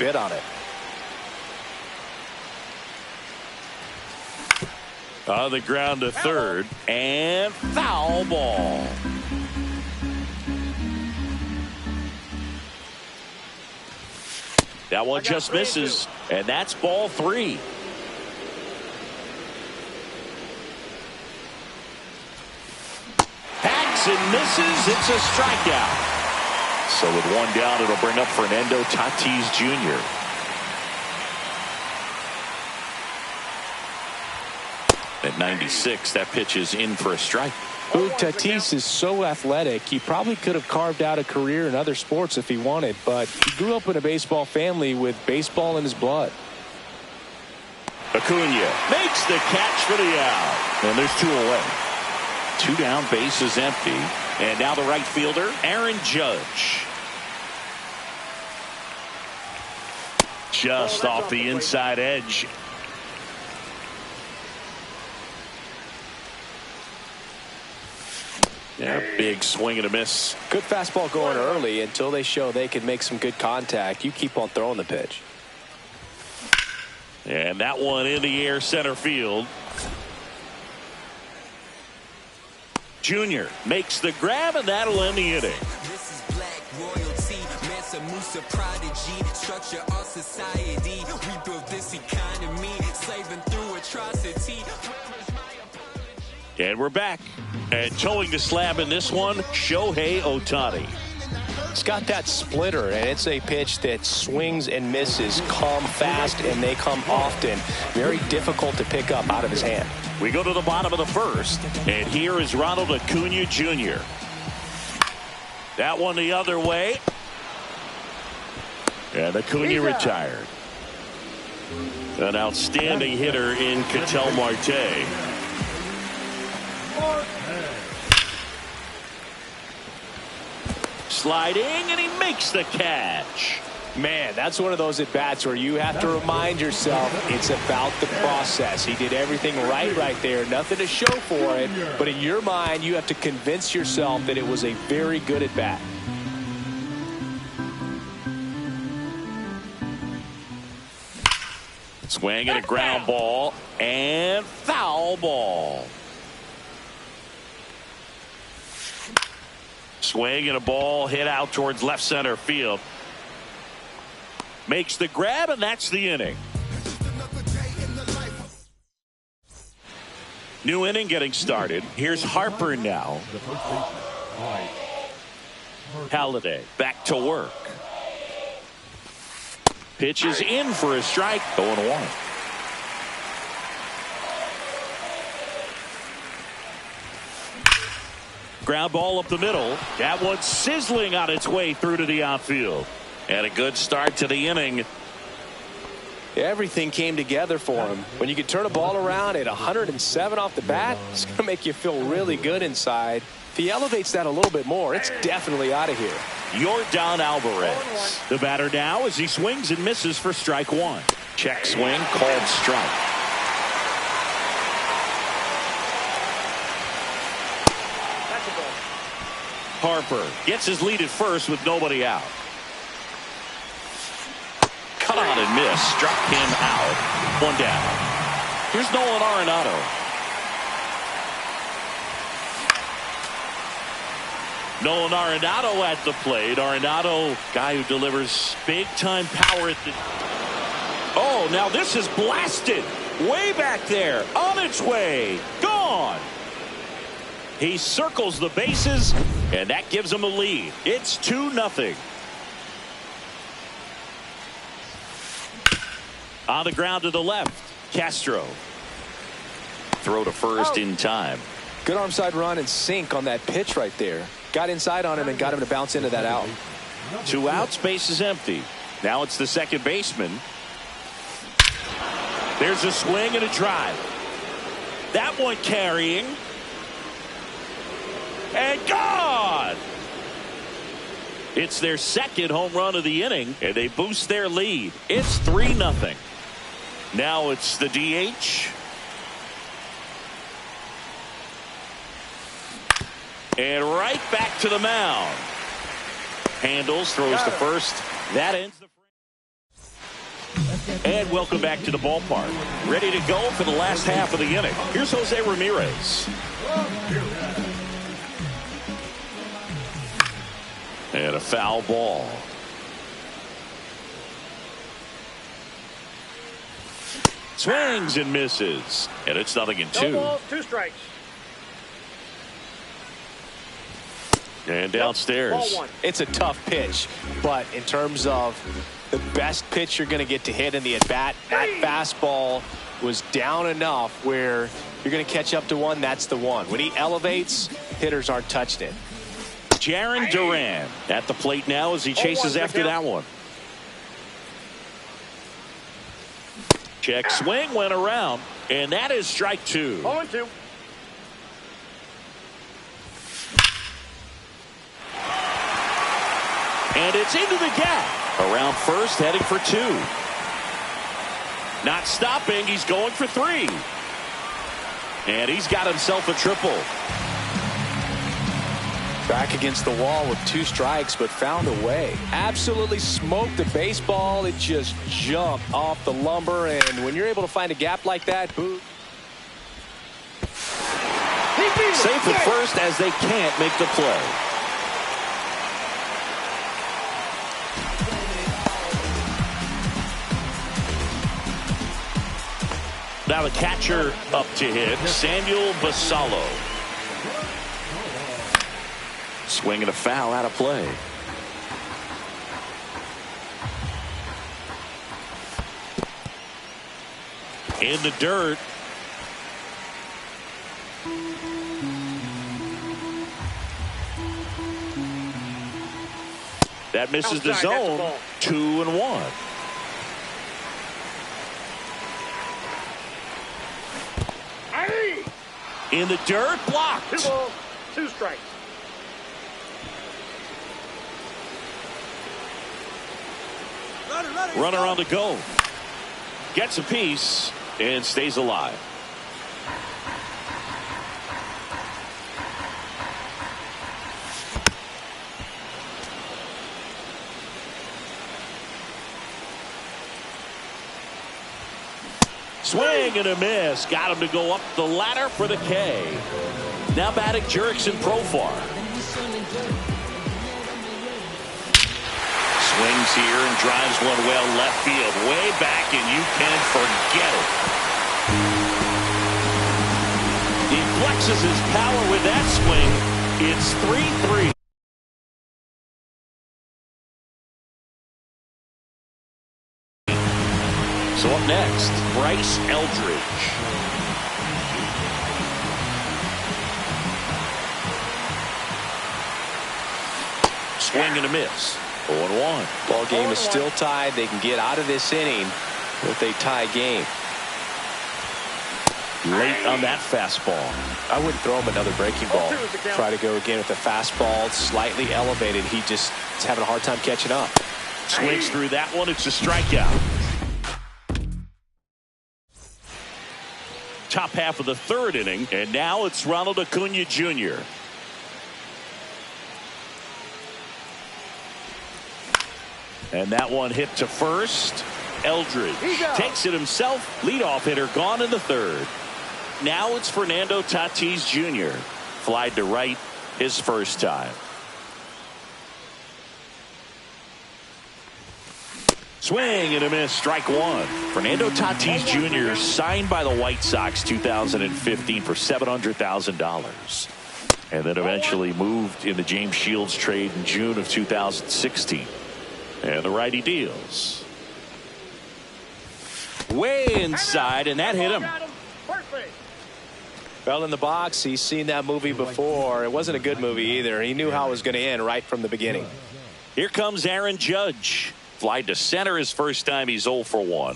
bid on it. On the ground to third, and foul ball. That one just misses, and that's ball 3. Hacks and misses. It's a strikeout. So with one down, it'll bring up Fernando Tatis Jr. At 96, that pitch is in for a strike. Tatis is so athletic, he probably could have carved out a career in other sports if he wanted, but he grew up in a baseball family with baseball in his blood. Acuna makes the catch for the out. And there's 2 away. 2 down, base is empty. And now the right fielder, Aaron Judge. Just off the inside edge. Yeah, big swing and a miss. Good fastball going early until they show they can make some good contact. You keep on throwing the pitch. And that one in the air center field. Junior makes the grab, and that'll end the inning. This is black royalty, Mansa Musa prodigy, structure our society. We built this economy, slaving through atrocity. And we're back. And towing the slab in this one, Shohei Ohtani. It's got that splitter, and it's a pitch that swings and misses, come fast, and they come often. Very difficult to pick up out of his hand. We go to the bottom of the first, and here is Ronald Acuna Jr. That one the other way. And Acuna retired. An outstanding hitter in Ketel Marte. Sliding, and he makes the catch. Man, that's one of those at-bats where you have to remind yourself it's about the process. He did everything right there. Nothing to show for it. But in your mind, you have to convince yourself that it was a very good at-bat. Swing and a ground ball, and foul ball. Swing and a ball hit out towards left center field. Makes the grab, and that's the inning. New inning getting started. Here's Harper now. Halladay back to work. Pitch is in for a strike. 0-1. Ground ball up the middle. That one's sizzling on its way through to the outfield. And a good start to the inning. Everything came together for him. When you can turn a ball around at 107 off the bat, it's going to make you feel really good inside. If he elevates that a little bit more, it's definitely out of here. Yordan Alvarez. The batter now as he swings and misses for strike 1. Check swing, called strike. Harper gets his lead at first with nobody out. Cut on and miss. Struck him out. 1 down. Here's Nolan Arenado. Nolan Arenado at the plate. Arenado, guy who delivers big-time power at the... Oh, now this is blasted. Way back there. On its way. Gone. He circles the bases, and that gives him a lead. It's 2-0. On the ground to the left, Castro. Throw to first in time. Good arm side run and sink on that pitch right there. Got inside on him and got him to bounce into that out. 2 outs, base is empty. Now it's the second baseman. There's a swing and a drive. That one carrying. And gone! It's their second home run of the inning, and they boost their lead. It's 3-0. Now it's the DH. And right back to the mound. Handles, throws to first. That ends the frame. And welcome back to the ballpark. Ready to go for the last half of the inning. Here's Jose Ramirez. And a foul ball. Swings and misses. And it's 0-2. No balls, 2 strikes. And downstairs. Ball 1. It's a tough pitch, but in terms of the best pitch you're going to get to hit in the at-bat, that fastball was down enough where you're going to catch up to one. That's the one. When he elevates, hitters aren't touching it. Jarren Duran at the plate now as he chases after that one. Check swing went around, and that is strike 2. 0-2. And it's into the gap. Around first, heading for 2. Not stopping. He's going for 3. And he's got himself a triple. Back against the wall with 2 strikes, but found a way. Absolutely smoked the baseball. It just jumped off the lumber. And when you're able to find a gap like that, safe at first as they can't make the play. Now the catcher up to hit, Samuel Basallo. Swing and a foul out of play. In the dirt. That misses the zone. 2-1. In the dirt, blocked. 2 balls, 2 strikes. Runner on the go. Gets a piece and stays alive. Swing and a miss. Got him to go up the ladder for the K. Now batting Jurickson Profar. Swings here and drives one well left field. Way back, and you can forget it. He flexes his power with that swing. It's 3-3. So up next, Bryce Eldridge. Swing and a miss. 0-1. ball game is still tied. They can get out of this inning with a tie game. Late on that fastball. I wouldn't throw him another breaking ball. Try to go again with the fastball. Slightly elevated. He just is having a hard time catching up. Swings through that one. It's a strikeout. Top half of the 3rd inning, and now it's Ronald Acuna Jr. And that one hit to first. Eldridge takes it himself. Leadoff hitter gone in the 3rd. Now it's Fernando Tatis Jr. Flied to right his first time. Swing and a miss, strike 1. Fernando Tatis Jr. signed by the White Sox 2015 for $700,000. And then eventually moved in the James Shields trade in June of 2016. And the righty deals. Way inside, and that hit him. Fell in the box. He's seen that movie before. It wasn't a good movie either. He knew how it was going to end right from the beginning. Here comes Aaron Judge. Flied to center his first time. He's 0 for 1.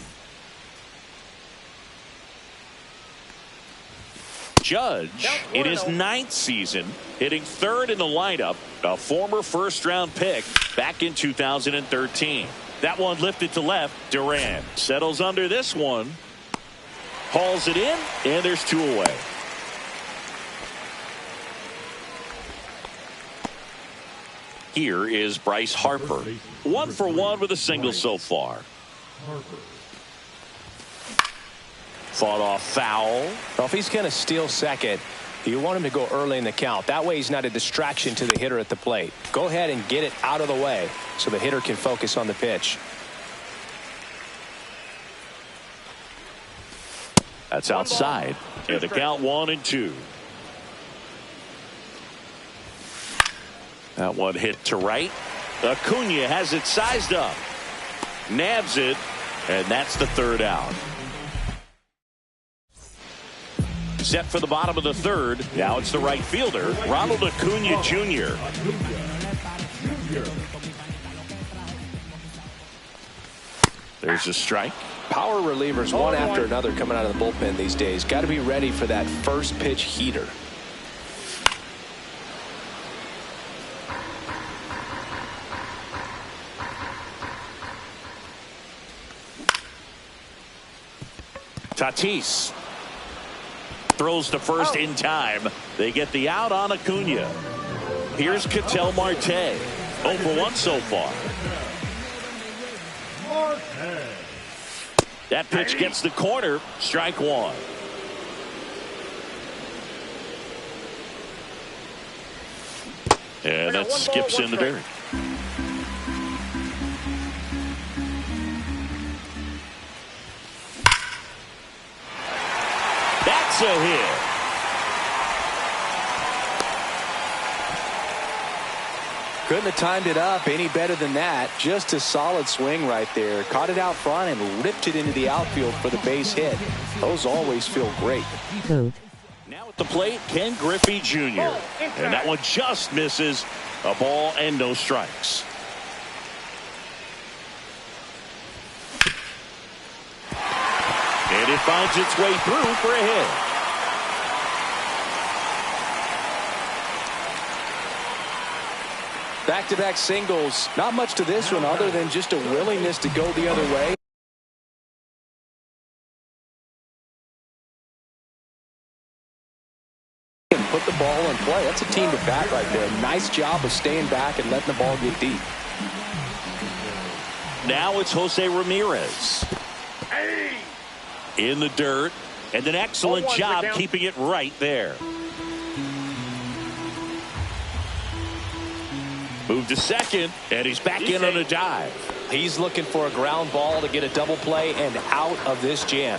Judge in his 9th season, hitting 3rd in the lineup, a former first-round pick back in 2013. That one lifted to left. Duran settles under this one, hauls it in, and there's 2 away. Here is Bryce Harper. 1 for 1 with a single so far. Fought off foul. Well, if he's going to steal second, you want him to go early in the count. That way he's not a distraction to the hitter at the plate. Go ahead and get it out of the way so the hitter can focus on the pitch. That's outside. And the count 1-2. That one hit to right. Acuna has it sized up. Nabs it. And that's the third out. Set for the bottom of the third. Now it's the right fielder, Ronald Acuna Jr. There's a strike. Power relievers one after another coming out of the bullpen these days. Got to be ready for that first pitch heater. Tatis throws to first in time. They get the out on Acuna. Here's Ketel Marte. 0 for 1 so far. That pitch gets the corner. Strike one. And that skips in the dirt. That's a hit. Couldn't have timed it up any better than that. Just a solid swing right there. Caught it out front and ripped it into the outfield for the base hit. Those always feel great. Now at the plate, Ken Griffey Jr. And that one just misses. A ball and no strikes. And it finds its way through for a hit. Back-to-back singles. Not much to this one other than just a willingness to go the other way. And put the ball in play. That's a team to bat right there. Nice job of staying back and letting the ball get deep. Now it's Jose Ramirez. In the dirt. And an excellent job keeping it right there. Move to second, and he's back in on a dive. He's looking for a ground ball to get a double play and out of this jam.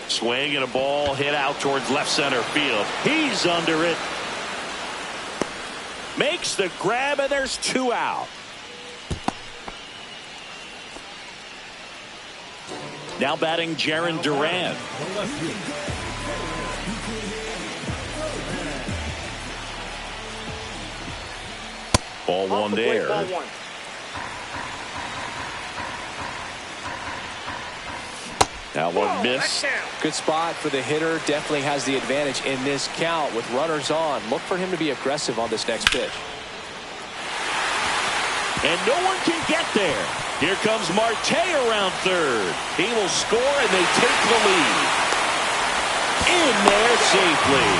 Swing and a ball hit out towards left center field. He's under it. Makes the grab, and there's 2 out. Now batting Jarren Duran. Ball one there. Now one miss. Good spot for the hitter. Definitely has the advantage in this count with runners on. Look for him to be aggressive on this next pitch. And no one can get there. Here comes Marte around third. He will score and they take the lead. In there safely.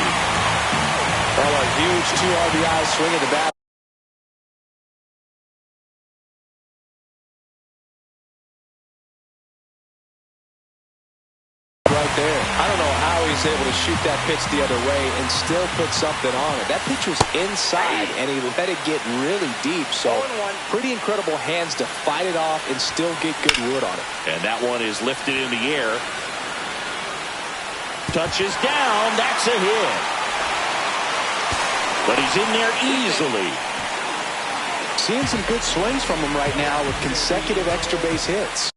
Well, a huge 2 RBI swing at the bat. Right there. I don't know how he's able to shoot that pitch the other way and still put something on it. That pitch was inside and he let it get really deep. So pretty incredible hands to fight it off and still get good wood on it. And that one is lifted in the air. Touches down. That's a hit. But he's in there easily. Seeing some good swings from him right now with consecutive extra base hits.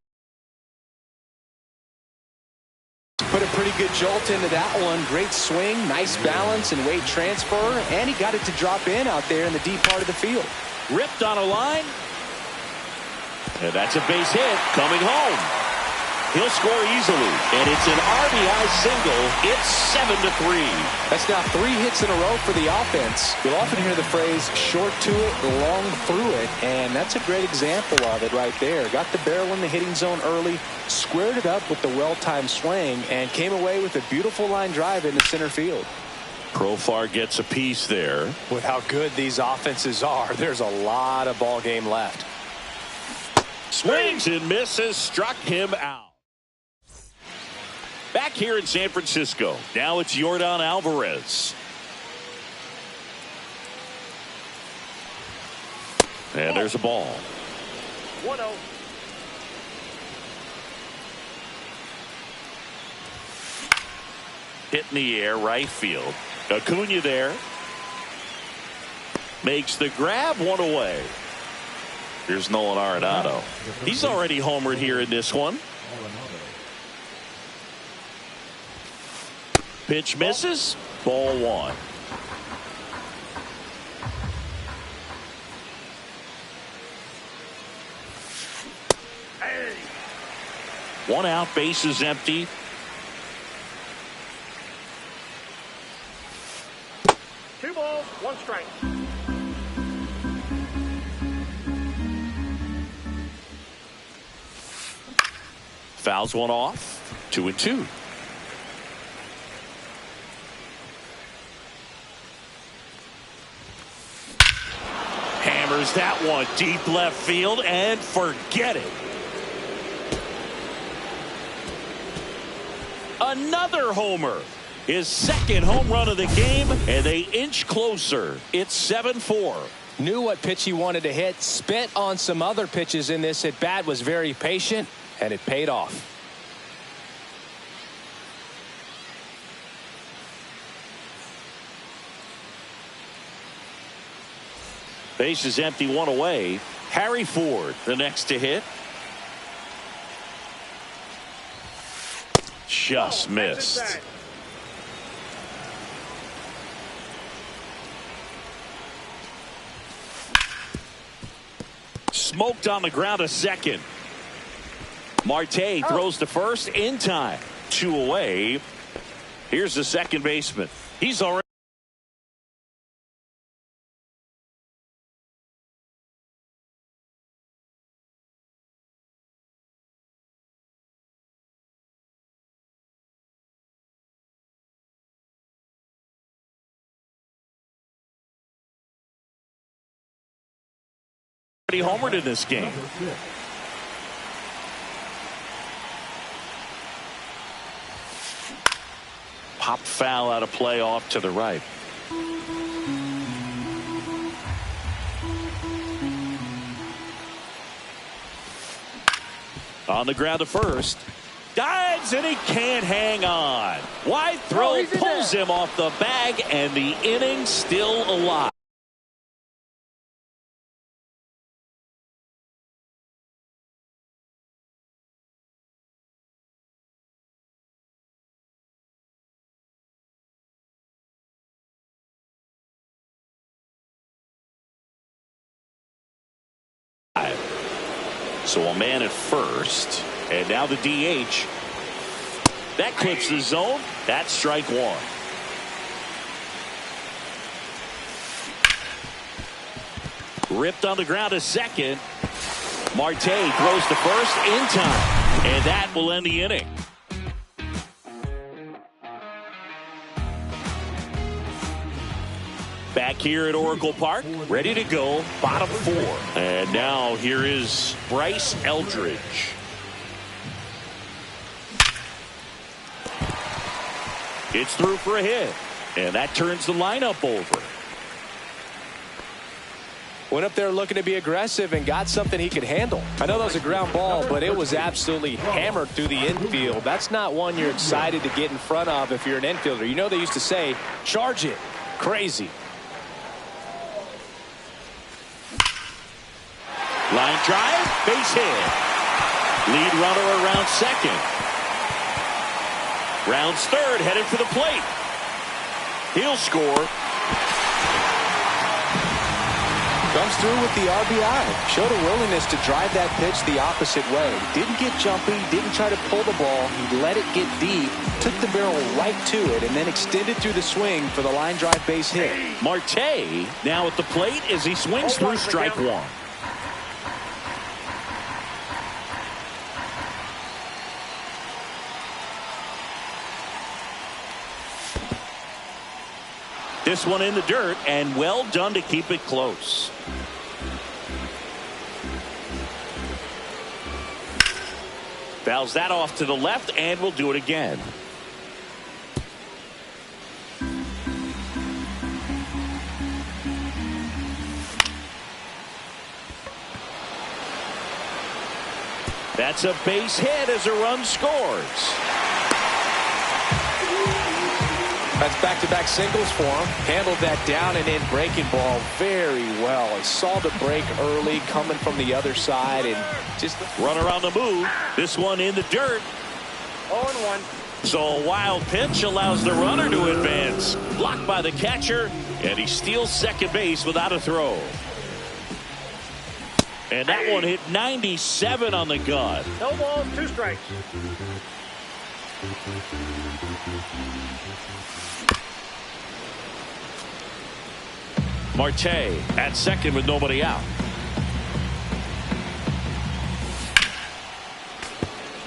Put a pretty good jolt into that one. Great swing, nice balance and weight transfer, and he got it to drop in out there in the deep part of the field. Ripped on a line. And that's a base hit coming home. He'll score easily, and it's an RBI single. It's 7-3. That's now 3 hits in a row for the offense. You'll often hear the phrase short to it, long through it, and that's a great example of it right there. Got the barrel in the hitting zone early, squared it up with the well-timed swing, and came away with a beautiful line drive into center field. Profar gets a piece there. With how good these offenses are, there's a lot of ball game left. Swings and misses, struck him out. Back here in San Francisco, now it's Yordan Alvarez. And there's a ball. 1-0. Hit in the air, right field. Acuna there. Makes the grab, one away. Here's Nolan Arenado. He's already homered here in this one. Pitch misses. Ball one. One out, bases empty. Two balls, one strike. Fouls one off. 2-2. Hammers that one deep left field and forget it. Another homer. His second home run of the game, and they inch closer. It's 7-4. Knew what pitch he wanted to hit. Spent on some other pitches in this at bat. Was very patient, and it paid off. Base is empty, one away. Harry Ford, the next to hit. Just missed. Smoked on the ground a second. Marte throws to first in time. 2 away. Here's the second baseman. He's already homered in this game. Pop foul out of play off to the right. On the ground to first. Dives and he can't hang on. Wide throw pulls him off the bag and the inning still alive. So a man at first, and now the DH. That clips the zone. That's strike one. Ripped on the ground to second. Marte throws to first in time, and that will end the inning. Back here at Oracle Park, ready to go, bottom 4. And now here is Bryce Eldridge. It's through for a hit, and that turns the lineup over. Went up there looking to be aggressive and got something he could handle. I know that was a ground ball, but it was absolutely hammered through the infield. That's not one you're excited to get in front of if you're an infielder. You know they used to say, charge it. Crazy. Line drive, base hit. Lead runner around second. Rounds third, headed for the plate. He'll score. Comes through with the RBI. Showed a willingness to drive that pitch the opposite way. Didn't get jumpy, didn't try to pull the ball. He let it get deep, took the barrel right to it, and then extended through the swing for the line drive base hit. Marte now at the plate as he swings through strike one. This one in the dirt, and well done to keep it close. Fouls that off to the left, and will do it again. That's a base hit as a run scores. That's back-to-back singles for him. Handled that down and in breaking ball very well. He saw the break early coming from the other side and just runner on the move. This one in the dirt. 0-1. So a wild pitch allows the runner to advance. Blocked by the catcher, and he steals second base without a throw. And that one hit 97 on the gun. No balls, 2 strikes. Marte at second with nobody out.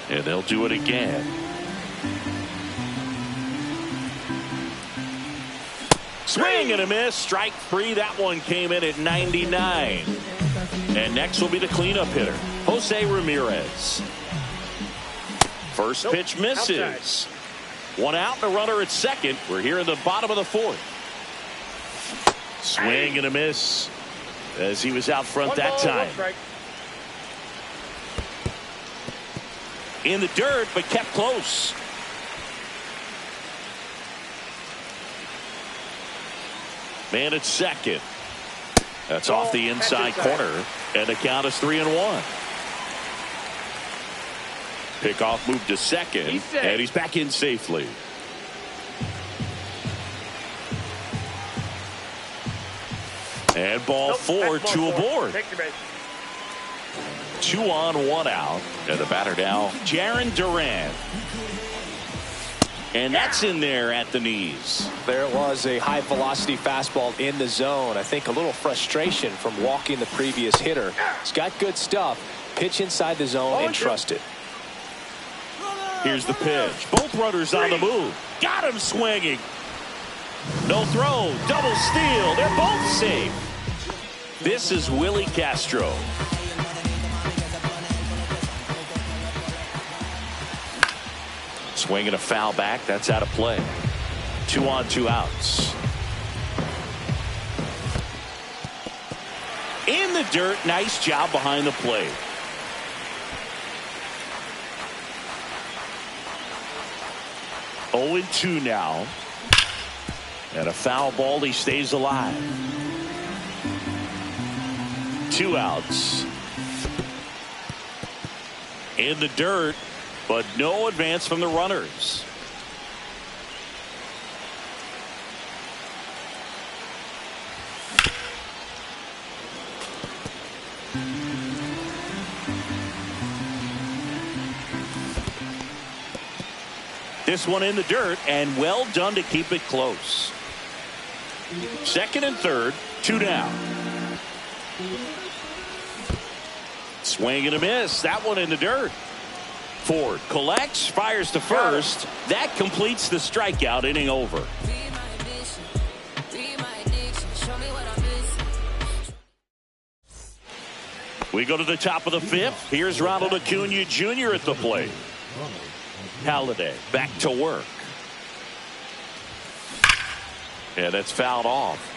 And they'll do it again. Swing and a miss. Strike 3. That one came in at 99. And next will be the cleanup hitter, Jose Ramirez. First pitch misses. Outside. One out and a runner at second. We're here in the bottom of the 4th. Swing and a miss as he was out front that time. In the dirt, but kept close. Man at second. That's off the inside corner, and the count is 3-1. Pickoff moved to second, and he's back in safely. And ball 4, 2 aboard. 2 on, 1 out. And the batter now, Jarren Duran. And that's in there at the knees. There was a high velocity fastball in the zone. I think a little frustration from walking the previous hitter. He's got good stuff. Pitch inside the zone and trust it. Here's the pitch. Both runners on the move. Got him swinging. No throw. Double steal. They're both safe. This is Willie Castro. Swinging a foul back. That's out of play. 2 on, 2 outs. In the dirt. Nice job behind the plate. Oh, 2 now. And a foul ball. He stays alive. 2 outs. In the dirt, but no advance from the runners. This one in the dirt, and well done to keep it close. Second and third, 2 down. Swing and a miss. That one in the dirt. Ford collects, fires to first. That completes the strikeout. Inning over. We go to the top of the 5th. Here's Ronald Acuna Jr. at the plate. Halladay back to work. And that's fouled off.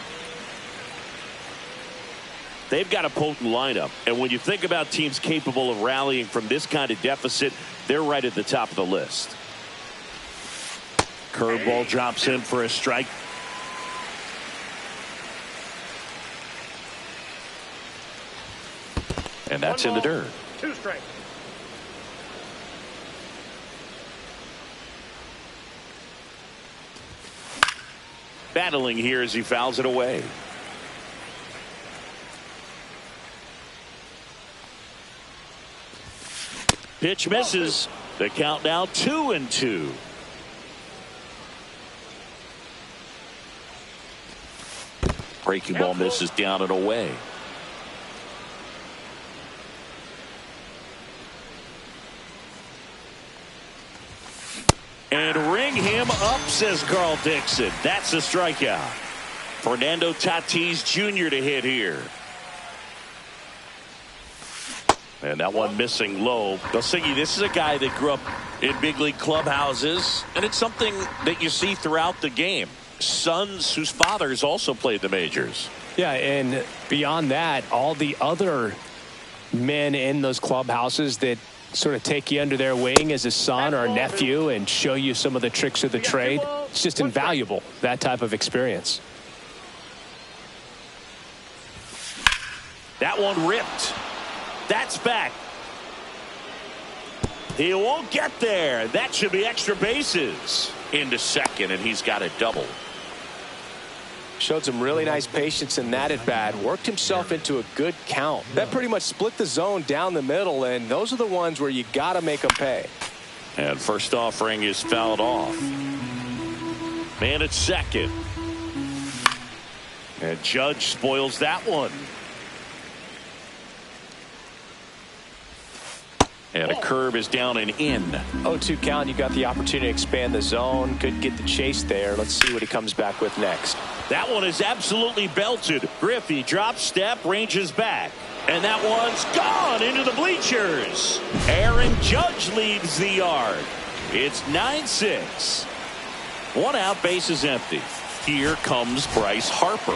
They've got a potent lineup, and when you think about teams capable of rallying from this kind of deficit, they're right at the top of the list. Curveball drops in for a strike. And that's in the dirt. 2 strikes. Battling here as he fouls it away. Pitch misses. The count now 2-2. Breaking ball misses down and away. And ring him up, says Carl Dixon. That's a strikeout. Fernando Tatis Jr. to hit here. And that one missing low. Dosigi, this is a guy that grew up in big league clubhouses, and it's something that you see throughout the game. Sons whose fathers also played the majors. Yeah, and beyond that, all the other men in those clubhouses that sort of take you under their wing as a son or a nephew and show you some of the tricks of the trade. It's just invaluable, that type of experience. That one ripped. That's back. He won't get there. That should be extra bases. Into second, and he's got a double. Showed some really nice patience in that at bat. Worked himself into a good count. That pretty much split the zone down the middle, and those are the ones where you got to make them pay. And first offering is fouled off. Man at second. And Judge spoils that one. And a curve is down and in. 0-2 count. You got the opportunity to expand the zone. Could get the chase there. Let's see what he comes back with next. That one is absolutely belted. Griffey drops step, ranges back. And that one's gone into the bleachers. Aaron Judge leaves the yard. It's 9-6. One out, base is empty. Here comes Bryce Harper.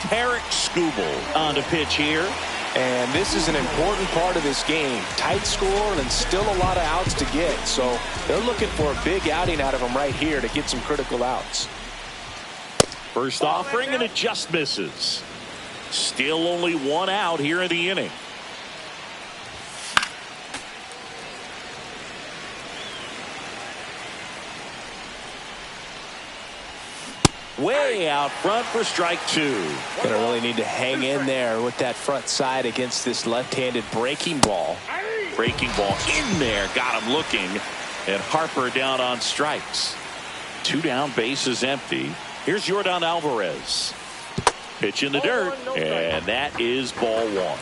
Tarek Skubal on to pitch here. And this is an important part of this game. Tight score and still a lot of outs to get. So they're looking for a big outing out of him right here to get some critical outs. First offering, and it just misses. Still only one out here in the inning. Way out front for strike two. Gonna really need to hang in there with that front side against this left-handed breaking ball. Breaking ball in there, got him looking, and Harper down on strikes. Two down, bases empty. Here's Yordan Alvarez. Pitch in the dirt, and that is ball one.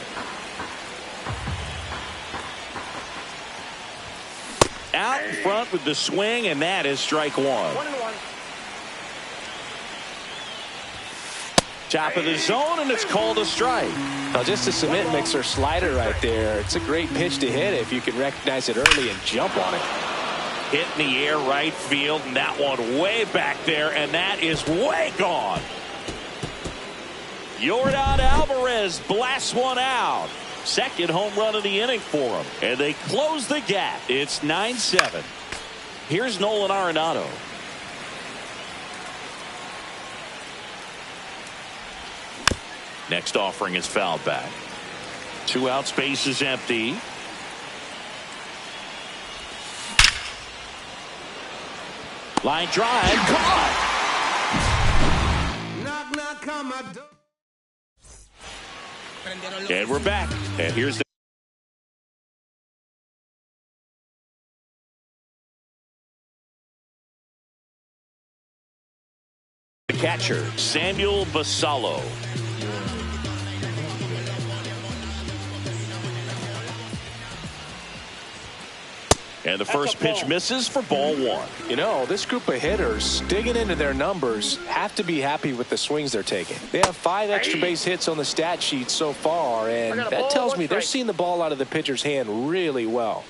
Out in front with the swing, and that is strike one. 1-1. Top of the zone, and it's called a strike. Now just a cement mixer slider right there. It's a great pitch to hit if you can recognize it early and jump on it. Hit in the air right field, and that one way back there, and that is way gone. Yordan Alvarez blasts one out. Second home run of the inning for him, and they close the gap. It's 9-7. Here's Nolan Arenado. Next offering is fouled back. Two out, space is empty. Line drive, caught. Knock, knock on my door. And we're back. And here's the catcher, Samuel Basallo. And the first pitch misses for ball one. You know, this group of hitters, digging into their numbers, have to be happy with the swings they're taking. They have 5 extra base hits on the stat sheet so far, and that tells me they're seeing the ball out of the pitcher's hand really well.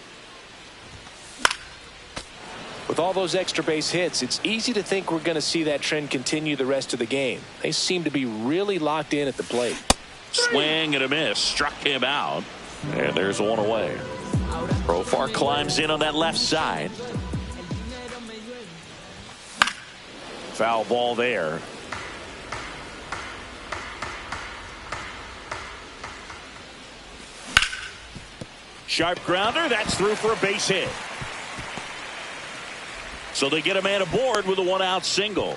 With all those extra base hits, it's easy to think we're going to see that trend continue the rest of the game. They seem to be really locked in at the plate. Swing and a miss, struck him out, and there's one away. Profar climbs in on that left side. Foul ball there. Sharp grounder, that's through for a base hit. So they get a man aboard with a one-out single.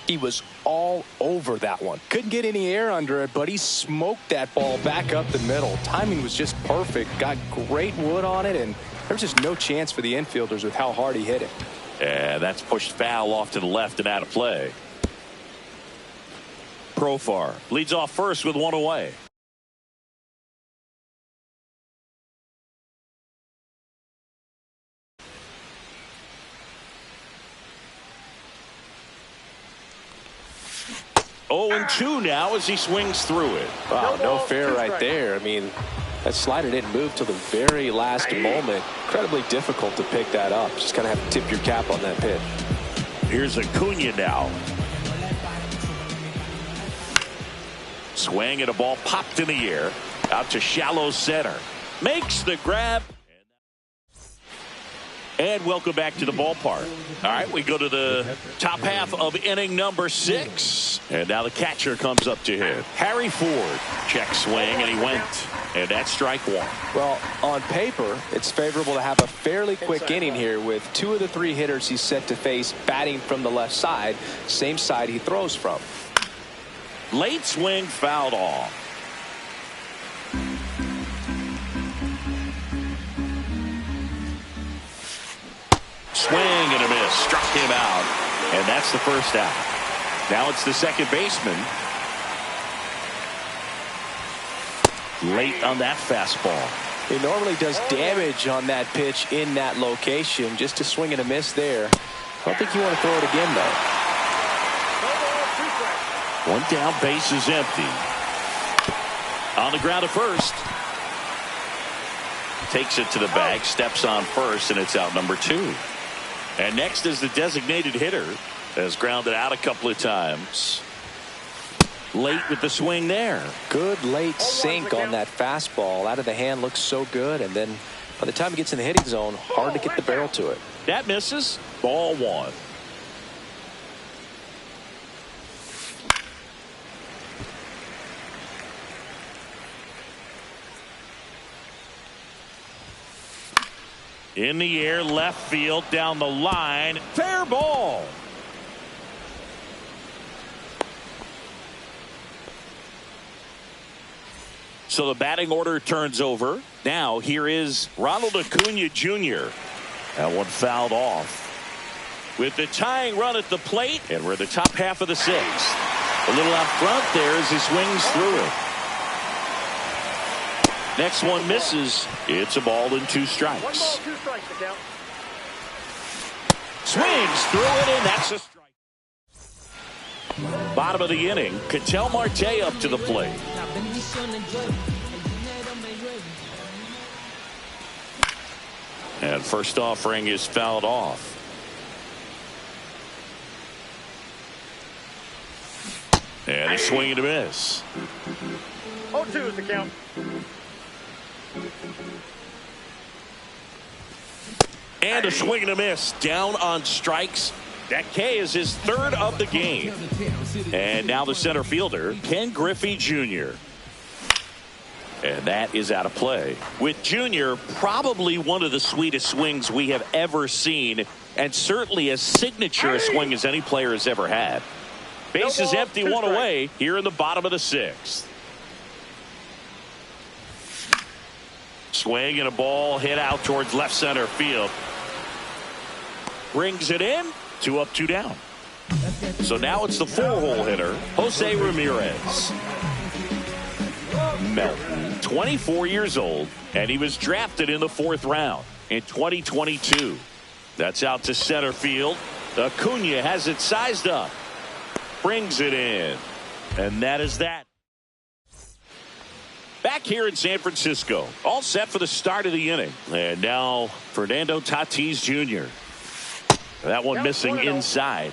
He was all over that one. Couldn't get any air under it, but he smoked that ball back up the middle. Timing was just perfect. Got great wood on it, and there was just no chance for the infielders with how hard he hit it. And that's pushed foul off to the left and out of play. Profar leads off first with one away. Oh, and 2 now as he swings through it. Wow, no fair right there. I mean, That slider didn't move till the very last moment. Incredibly difficult to pick that up. Just kind of have to tip your cap on that pitch. Here's Acuna now. Swing and a ball popped in the air. Out to shallow center. Makes the grab. And welcome back to the ballpark. All right, we go to the top half of inning number 6. And now the catcher comes up to hit. Harry Ford. Check swing, and he went. And that's strike 1. Well, on paper, it's favorable to have a fairly quick inning here with 2 of the 3 hitters he's set to face batting from the left side, same side he throws from. Late swing fouled off. Swing and a miss. Struck him out. And that's the first out. Now it's the second baseman. Late on that fastball. He normally does damage on that pitch in that location. Just a swing and a miss there. I don't think you want to throw it again, though. One down, base is empty. On the ground at first. Takes it to the bag, steps on first, and it's out number 2. And next is the designated hitter. Has grounded out a couple of times. Late with the swing there. Good late sink on that fastball. Out of the hand, looks so good. And then by the time it gets in the hitting zone, hard to get the barrel to it. That misses. Ball 1. In the air, left field, down the line. Fair ball. So the batting order turns over. Now here is Ronald Acuna Jr. That one fouled off. With the tying run at the plate, and we're in the top half of the 6th. A little out front there as he swings through it. Next one misses. It's a ball and 2 strikes. 1 ball, 2 strikes to count. Swings through it, and that's a strike. Bottom of the inning. Ketel Marte up to the plate. And first offering is fouled off. And a swing and a miss. 0-2 is the count. And a swing and a miss. Down on strikes. That K is his 3rd of the game. And now the center fielder, Ken Griffey Jr. And that is out of play. With Jr. probably one of the sweetest swings we have ever seen, and certainly as signature a swing as any player has ever had. Base is empty, 1 away here in the bottom of the 6th. Swing and a ball hit out towards left center field. Brings it in. 2 up, 2 down. So now it's the 4-hole hitter, Jose Ramirez. Melton, 24 years old, and he was drafted in the 4th round in 2022. That's out to center field. Acuna has it sized up. Brings it in. And that is that. Back here in San Francisco, all set for the start of the inning. And now Fernando Tatis Jr. That one missing inside.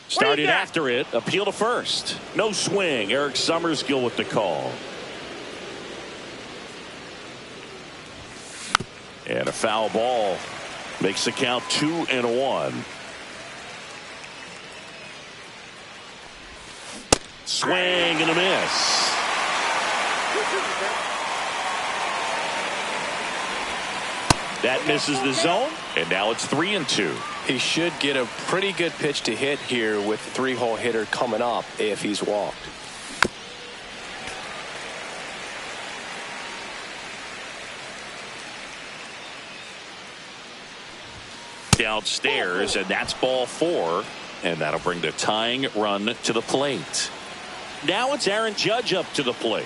Started after it. Appeal to first. No swing. Eric Summerskill with the call. And a foul ball. Makes the count 2-1. Swing and a miss. That misses the zone, and now it's 3-2. He should get a pretty good pitch to hit here with the 3-hole hitter coming up if he's walked. Downstairs, and that's ball 4, and that'll bring the tying run to the plate. Now it's Aaron Judge up to the plate.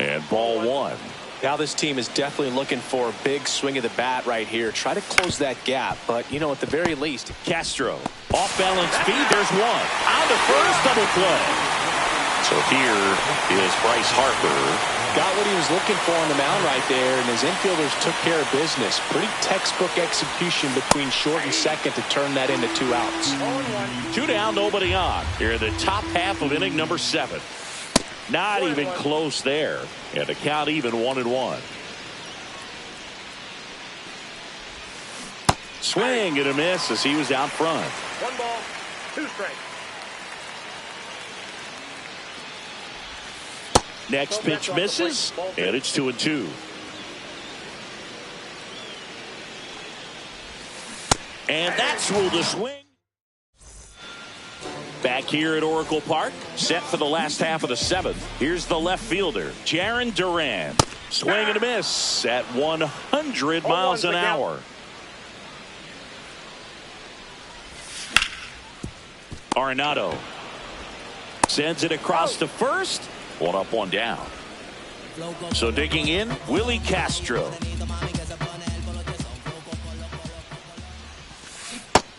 And ball 1. Now this team is definitely looking for a big swing of the bat right here. Try to close that gap, but, you know, at the very least. Castro, off-balance speed, there's one. On to first, double play. So here is Bryce Harper. Got what he was looking for on the mound right there, and his infielders took care of business. Pretty textbook execution between short and second to turn that into 2 outs. 2 down, nobody on. Here in the top half of inning number 7. Not even close there. And the count even 1-1. Swing and a miss as he was out front. 1 ball, 2 strikes. Next pitch misses, and it's 2-2. And that's ruled a swing. Back here at Oracle Park, set for the last half of the 7th. Here's the left fielder, Jarren Duran. Swing and a miss at 100 miles an hour. Arenado sends it across to first. 1 up, 1 down. So digging in, Willie Castro.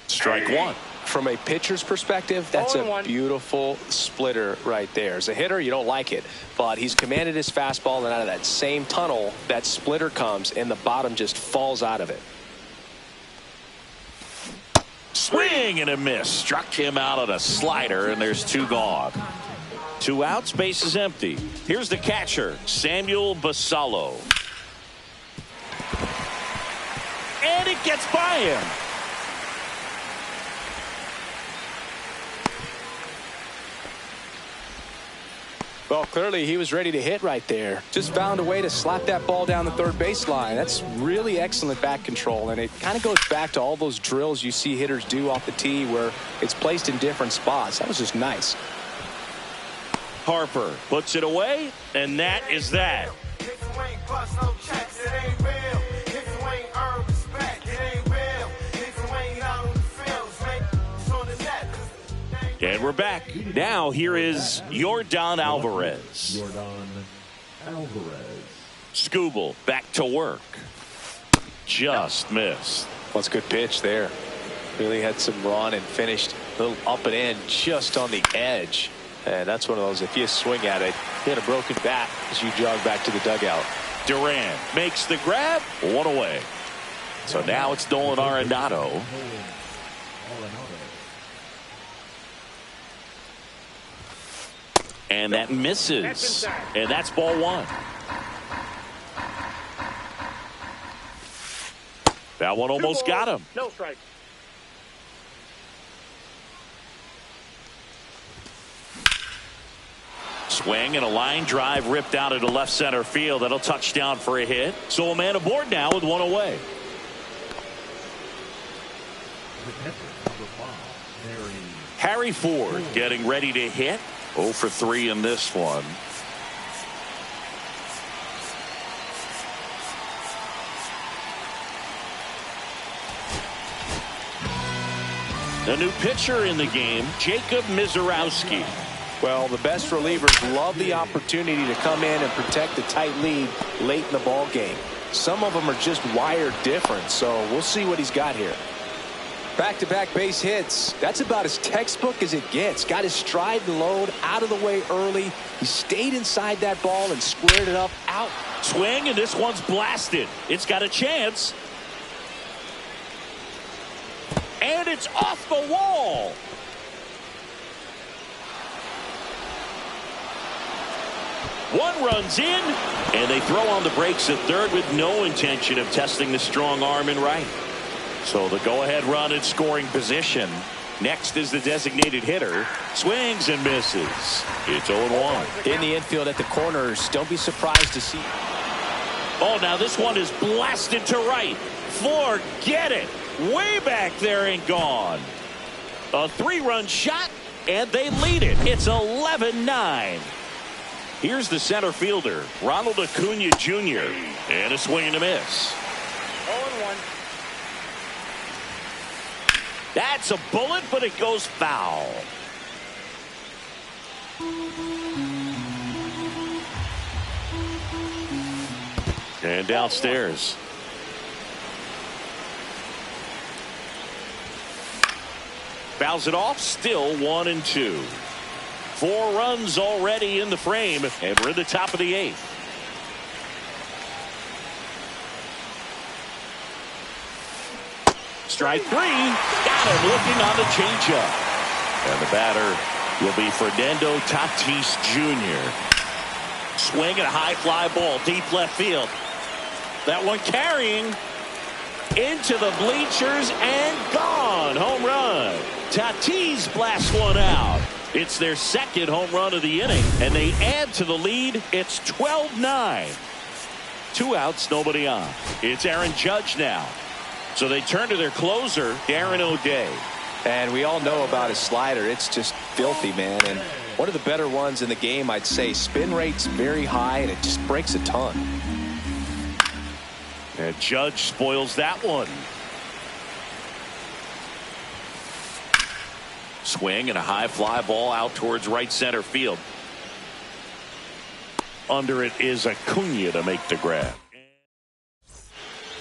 Strike 1. From a pitcher's perspective, that's a beautiful splitter right there. As a hitter, you don't like it, but he's commanded his fastball, and out of that same tunnel, that splitter comes, and the bottom just falls out of it. Swing and a miss. Struck him out on a slider, and there's 2 gone. 2 outs, base is empty. Here's the catcher, Samuel Basallo. And it gets by him. Well, clearly he was ready to hit right there. Just found a way to slap that ball down the third baseline. That's really excellent bat control, and it kind of goes back to all those drills you see hitters do off the tee where it's placed in different spots. That was just nice. Harper puts it away, and that is that. And we're back. Now here is Yordan Alvarez. Skubal back to work. Just missed. Well, it's a good pitch there. Really had some run and finished a little up and in just on the edge. And that's one of those, if you swing at it, hit a broken bat as you jog back to the dugout. Duran makes the grab, 1 away. So now it's Nolan Arenado. And that misses. And that's ball 1. That one almost got him. No strike. Swing and a line drive ripped out into left center field. That'll touch down for a hit. So a man aboard now with 1 away. Harry Ford getting ready to hit. 0 for 3 in this one. The new pitcher in the game, Jacob Mizorowski. Well, the best relievers love the opportunity to come in and protect a tight lead late in the ball game. Some of them are just wired different, so we'll see what he's got here. Back-to-back base hits. That's about as textbook as it gets. Got his stride and load out of the way early. He stayed inside that ball and squared it up out. Swing, and this one's blasted. It's got a chance. And it's off the wall. One runs in, and they throw on the brakes at third with no intention of testing the strong arm in right. So the go-ahead run in scoring position. Next is the designated hitter. Swings and misses. It's 0-1. In the infield at the corners, don't be surprised to see. Oh, now this one is blasted to right. Forget it. Way back there and gone. A 3-run shot, and they lead it. It's 11-9. Here's the center fielder, Ronald Acuna Jr. And a swing and a miss. 0-1. That's a bullet, but it goes foul. And downstairs. Fouls it off. Still 1-2. 4 runs already in the frame, and we're in the top of the 8th. Strike 3. Got him looking on the changeup. And the batter will be Fernando Tatis Jr. Swing and a high fly ball deep left field. That one carrying into the bleachers and gone. Home run. Tatis blasts one out. It's their second home run of the inning, and they add to the lead. It's 12-9. 2 outs, nobody on. It's Aaron Judge now. So they turn to their closer, Darren O'Day. And we all know about his slider. It's just filthy, man. And one of the better ones in the game, I'd say. Spin rate's very high, and it just breaks a ton. And Judge spoils that one. Swing and a high fly ball out towards right center field. Under it is Acuna to make the grab.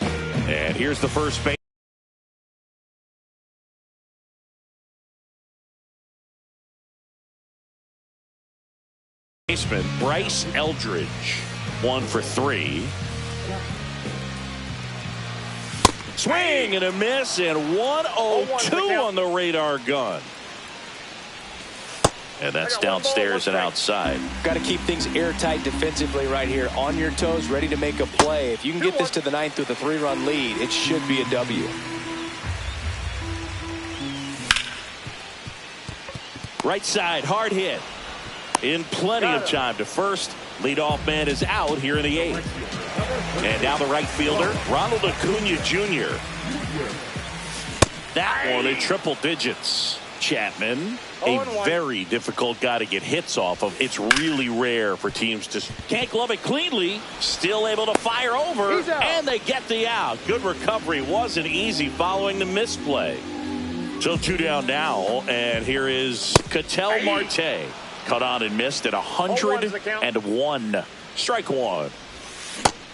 And here's the first base. Baseman Bryce Eldridge. 1 for 3. Swing and a miss, and 1-0-2 on the radar gun. And that's downstairs and outside. Got to keep things airtight defensively right here. On your toes, ready to make a play. If you can get this to the 9th with a 3-run lead, it should be a W. Right side, hard hit. In plenty of time to first. Leadoff man is out here in the 8th. And now the right fielder, Ronald Acuna Jr. That one in triple digits. Chapman, a very difficult guy to get hits off of. It's really rare for teams to can't glove it cleanly. Still able to fire over, and they get the out. Good recovery. Wasn't easy following the misplay. So 2 down now, and here is Ketel Marte. Cut on and missed at 101. Strike 1.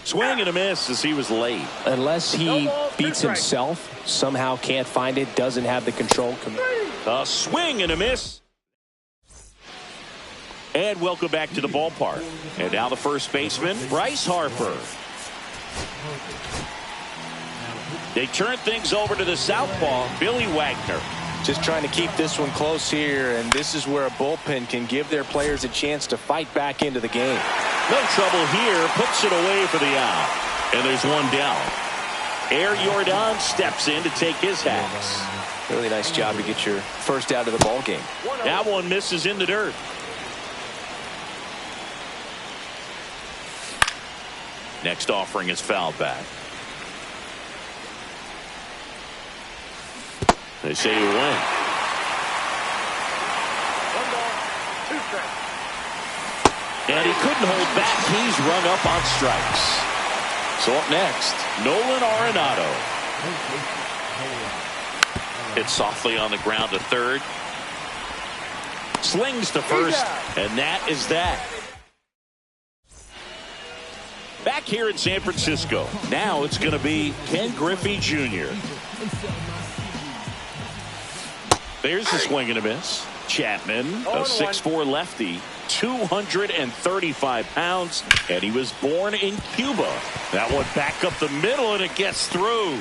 Swing and a miss as he was late. Unless he beats himself, somehow can't find it, doesn't have the control. A swing and a miss. And welcome back to the ballpark. And now the first baseman, Bryce Harper. They turn things over to the southpaw, Billy Wagner. Just trying to keep this one close here, and this is where a bullpen can give their players a chance to fight back into the game. No trouble here, puts it away for the out. And there's one down. Air Jordan steps in to take his hacks. Really nice job to get your first out of the ball game. That one misses in the dirt. Next offering is fouled back. They say you win. 1 ball, 2 strikes. And he couldn't hold back. He's rung up on strikes. So up next, Nolan Arenado. Hit softly on the ground to third. Slings to first, and that is that. Back here in San Francisco, now it's going to be Ken Griffey Jr. There's a swing and a miss. Chapman, a 6'4" lefty, 235 pounds, and he was born in Cuba. That one back up the middle, and it gets through.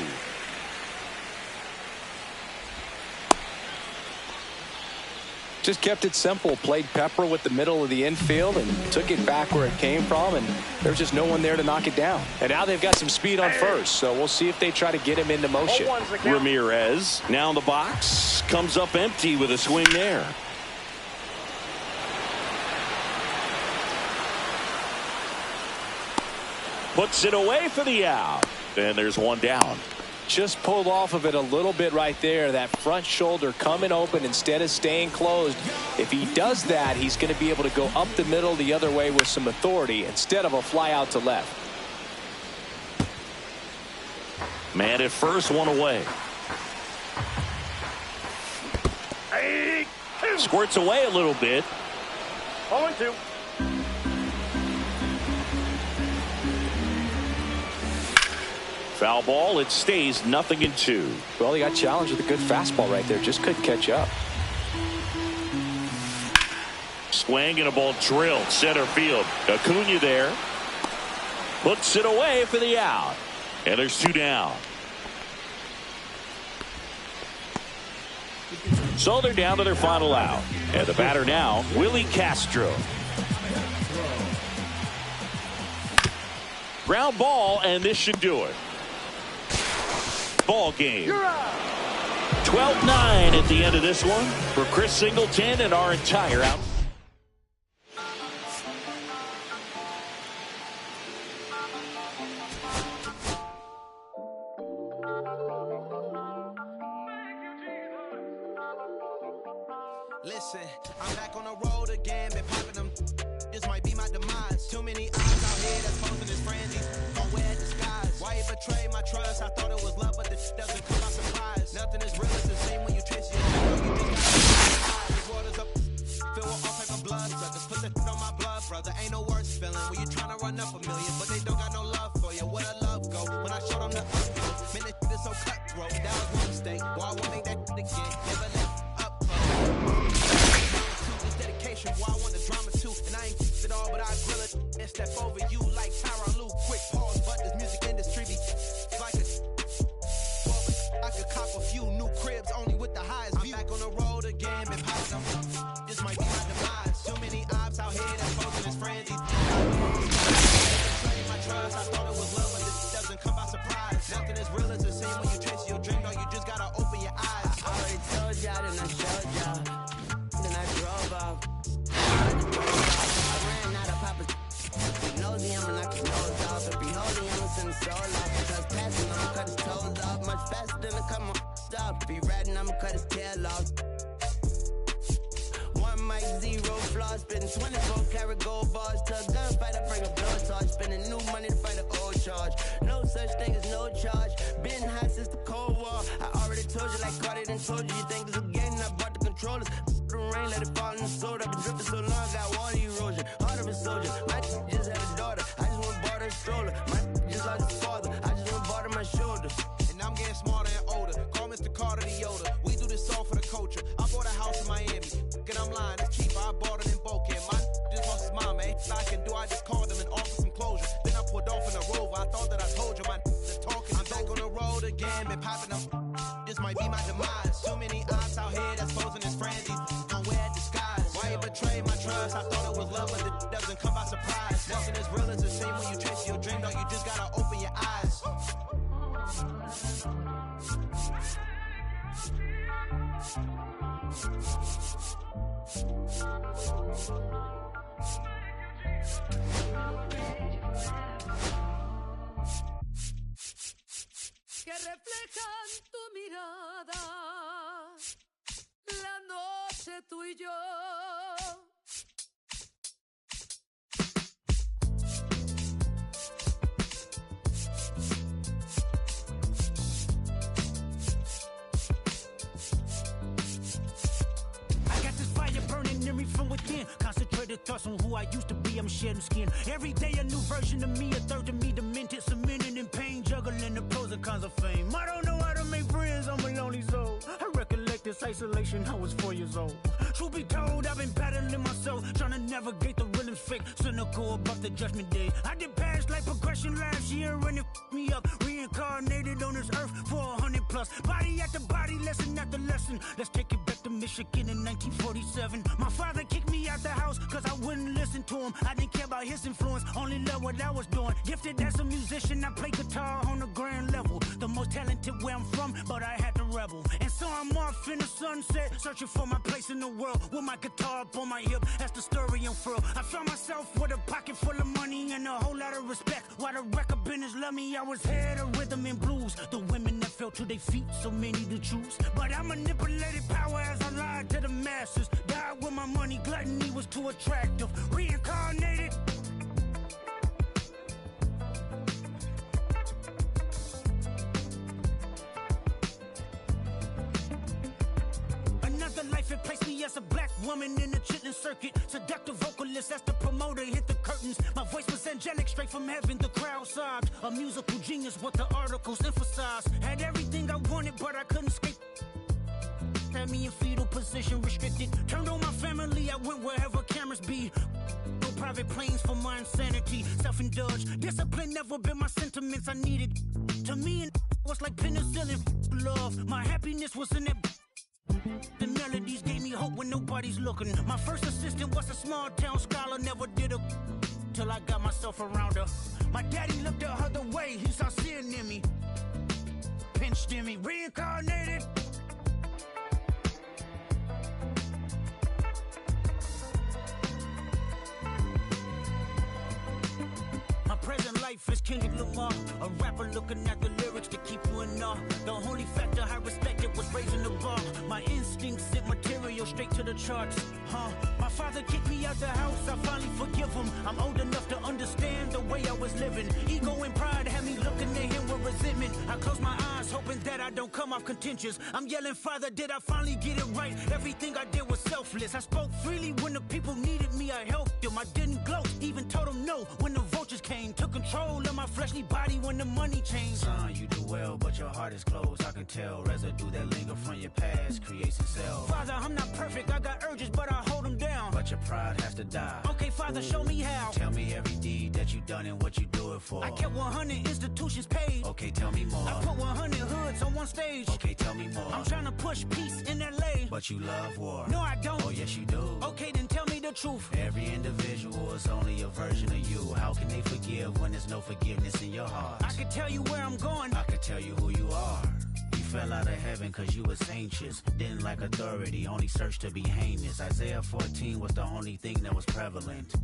Just kept it simple. Played pepper with the middle of the infield and took it back where it came from, and there's just no one there to knock it down. And now they've got some speed on first, so we'll see if they try to get him into motion. Ramirez now in the box, comes up empty with a swing there. Puts it away for the out. And there's one down. Just pulled off of it a little bit right there. That front shoulder coming open instead of staying closed. If he does that, he's going to be able to go up the middle the other way with some authority instead of a fly out to left. Man at first, one away. Squirts away a little bit. 0-2. Foul ball. It stays 0-2. Well, he got challenged with a good fastball right there. Just couldn't catch up. Swing and a ball drilled center field. Acuna there. Puts it away for the out. And there's 2 down. So they're down to their final out. And the batter now, Willie Castro. Ground ball, and this should do it. Ball game. 12-9 at the end of this one for Chris Singleton and our entire out. Listen, I'm back on the road again, been popping them. This might be my demise. Too many eyes out here that's posing as frenzies. Don't wear disguise. Why you betray my trust? I thought it was love, but this doesn't come by surprise. Nothing is real, it's the same when you trace your you just got this water's up, filled with all type of blood suckers. Put the on my blood, brother. Ain't no worse feeling when you trying to run up a million, but they don't got no love for you. Where the love go? When I showed them the upload, man, this shit is so cutthroat. That was my mistake. Why I won't make that shit again? Never let why I want the drama too, and I ain't it all, but I grill it and step over you like Tyron Lue. Quick pause, but this music industry be like a I could cop a few new cribs only with the highest view. I'm back on the road again, been popping them. This might be my demise. Too many ops out here that's posing as frenzy. My trust, I thought it was love, but this doesn't come by surprise. Nothing is real, it's the same when you chase your dream. No, you just gotta open your eyes. I already told y'all, then I showed y'all, then I drove off. Nosy, I'ma knock his nose off. If he holy, I'ma send his soul off. Because passing, I'ma cut his toes off. Much faster than a come on stop. If he ratting, I'ma cut his tail off. 1 mic, 0 flaws. Spitting 24 karat gold bars. To a gunfight, I bring a blow charge. Spending new money to fight an old charge. No such thing as no charge. Been hot since the Cold War. I already told you like Cardi done told you. You think it's a game? I bought the controllers. The rain, let it fall in the soda. I've been dripping so long, got water erosion. Heart of a soldier. My just had a daughter. I just went bought her a stroller. My just like his father. I just went bought her my shoulder. And I'm getting smarter and older. Call Mr. Carter the Yoda. We do this all for the culture. I bought a house in Miami. And I'm lying, it's cheaper. I bought it in Boca. My just lost his mom, man. I can do. I just called him and offered some closure. Then I pulled off in a Rover. I thought that I told you my the talking. I'm back on the road again, been popping them. This might be my demise. Too many ops out here that's posing as frenzies. Don't wear disguise. Why you betray my trust? I thought it was love, but it doesn't come by surprise. Nothing is real, it's the same when you chase your dream. No, you just gotta open your eyes. Que reflejan tu mirada, la noche tú y yo. In me from within, concentrated thoughts on who I used to be. I'm shedding skin. Every day a new version of me, a third of me demented, cemented in pain, juggling the pros and cons of fame. I don't know how to make friends, I'm a lonely soul. I recollect this isolation, I was 4 years old. Truth be told, I've been battling myself, trying to navigate the rhythms fake, cynical about the judgment day. I did past life progression last year and it f***ed me up. Reincarnated on this earth for 100 plus. Body after body, lesson after lesson. Let's take it back to Michigan in 1947. My father kicked me out the house cause I wouldn't listen to him. I didn't care about his influence, only loved what I was doing. Gifted as a musician, I play guitar on the grand level. The most talented where I'm from, but I had to rebel. And so I'm off in the sunset, searching for my place in the world. With my guitar up on my hip, that's the story unfurled. I found myself with a pocket full of money and a whole lot of respect. While the record business loved me, I was head of rhythm and blues. The women that fell to their feet, so many to choose. But I manipulated power as I lied to the masses. Died with my money, gluttony was too attractive. Reincarnated. Another life, it placed me as a black woman in the chitlin circuit. Seductive vocalist, as the promoter hit the curtains. My voice was angelic, straight from heaven, the crowd sobbed. A musical genius, what the article chemicals emphasized. Had everything I wanted, but I couldn't escape. Had me in fetal position, restricted. Turned on my family, I went wherever cameras be. No private planes for my insanity. Self-indulged, discipline never been my sentiments I needed. To me, it was like penicillin. Love, my happiness was in it. The melodies gave me hope when nobody's looking. My first assistant was a small town scholar, never did a till I got myself around her. My daddy looked at her the way he saw sin in me. Pinched in me, reincarnated. My present life is Kendrick Lamar, a rapper looking at the lyrics to keep you in awe. The only factor I respected was raising the bar. My instincts sent material straight to the charts. My father kicked me out the house, I finally forgive him. I'm old enough to understand the way I was living. Ego and pride had me looking at him with resentment. I close my eyes, hoping that I don't come off contentious. I'm yelling, Father, did I finally get it right? Everything I did was selfless. I spoke freely when the people needed me, I helped them. I didn't gloat, even told them no when the vultures came. Took control of my fleshly body when the money changed. Son, you do well, but your heart is closed. I can tell residue that linger from your past creates itself. Father, I'm not perfect, I got urges, but I hold them down. But your pride has to die. Okay, Father, show me how. Tell me every deed that you done and what you do it for. I kept 100 institutions paid. Okay, tell me more. I put 100 hoods on one stage. Okay, tell me more. I'm trying to push peace in LA. But you love war. No, I don't. Oh, yes, you do. Okay, then tell me the truth. Every individual is only a version of you. How can they forgive when there's no forgiveness in your heart? I can tell you where I'm going. I can tell you who you are. You fell out of heaven cause you was anxious. Didn't like authority, only searched to be heinous. Isaiah 14 was the only thing that was prevalent.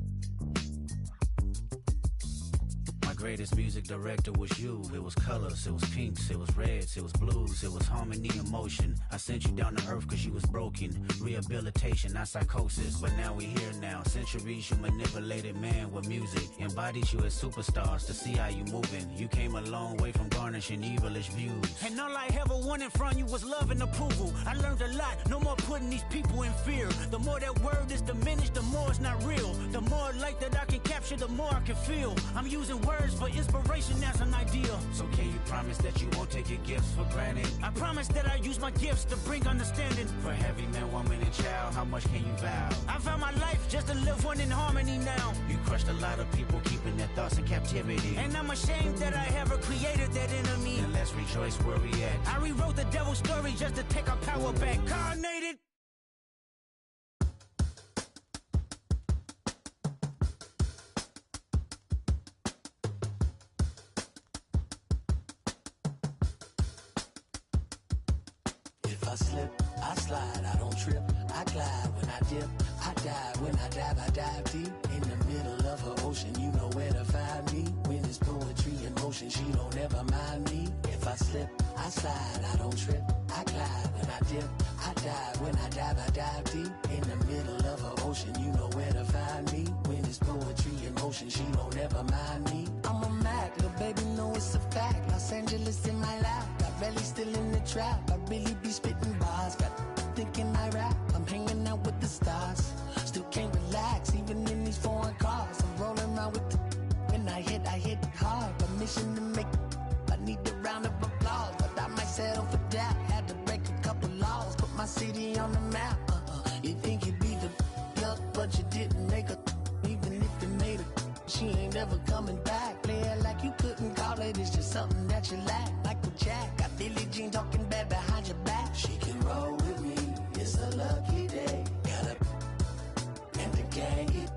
My greatest music director was you. It was colors, it was pinks, it was reds, it was blues, it was harmony and motion. I sent you down to earth cause you was broken. Rehabilitation, not psychosis. But now we here now. Centuries you manipulated man with music. Embodied you as superstars to see how you moving. You came a long way from garnishing evilish views. And all I ever wanted from you was love and approval. I learned a lot, no more putting these people in fear. The more that word is diminished, the more it's not real. The more light that I can capture, the more I can feel. I'm using words for inspiration as an ideal. So can you promise that you won't take your gifts for granted? I promise that I use my gifts to bring understanding. For heavy man, woman, and child, how much can you vow? I found my life just to live one in harmony now. You crushed a lot of people keeping their thoughts in captivity. And I'm ashamed that I ever created that enemy. Then let's rejoice where we at. I rewrote the devil's story just to take our power back. Carnated. I slip, I slide, I don't trip, I glide when I dip, I dive when I dive deep in the middle of her ocean. You know where to find me when it's poetry in motion. She don't ever mind me. If I slip, I slide, I don't trip, I glide when I dip, I dive when I dive deep in the middle of her ocean. You know where to find me when it's poetry in motion. She don't ever mind me. I'm a Mac, little baby, know it's a fact. Los Angeles in my lap, got belly still in the trap. I really be spitting bars, got thinking I rap. I'm hanging out with the stars, still can't relax even in these foreign cars. I'm rolling around with the when I hit hard. Permission to make, I need a round of applause, but I might settle for that. Had to break a couple laws, put my city on the map. You think you beat the up, but you didn't make her. Even if you made her, she ain't never coming back. Play it like you couldn't call it, it's just something that you lack. Michael Jack, got Billie Jean talking bad behind your back. She can roll with me, it's a lucky day. Got a and the gang.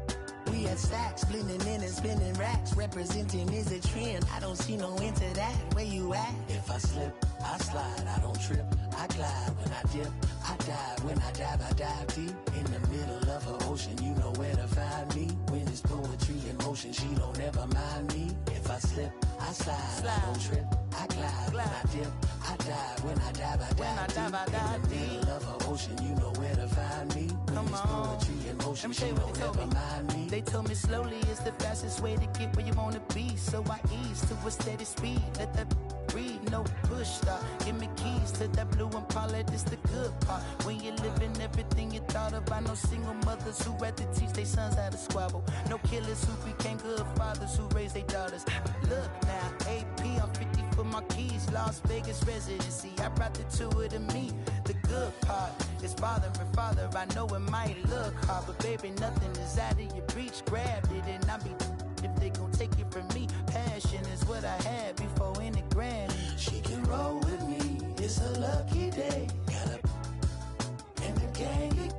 We had stacks, blending in and spinning racks. Representing is a trend, I don't see no end to that. Where you at? If I slip, I slide, I don't trip, I glide when I dip, I dive when I dive deep in the middle of her ocean. You know where to find me when it's poetry in motion. She don't ever mind me. If I slip, I slide, I don't trip, I glide when I dip, I dive when I dive deep in the middle of her ocean. You know where to find me when it's poetry in motion. She don't ever mind me. They told me slowly is the fastest way to get where you wanna be. So I ease to a steady speed. Let that breathe, no push stop. Give me keys to that blue Impala, this the good part. When you're living everything you thought of. I know single mothers who had to teach their sons how to squabble. No killers who became good fathers who raised their daughters. Look now, AP, I'm 54 for my keys, Las Vegas residency. I brought the tour to me. The good part is father and father. I know it might look hard, but baby, nothing is out of your reach. Grabbed it and I be if they gon' take it from me. Passion is what I had before in the grand. She can roll with me, it's a lucky day. Got up in the gang.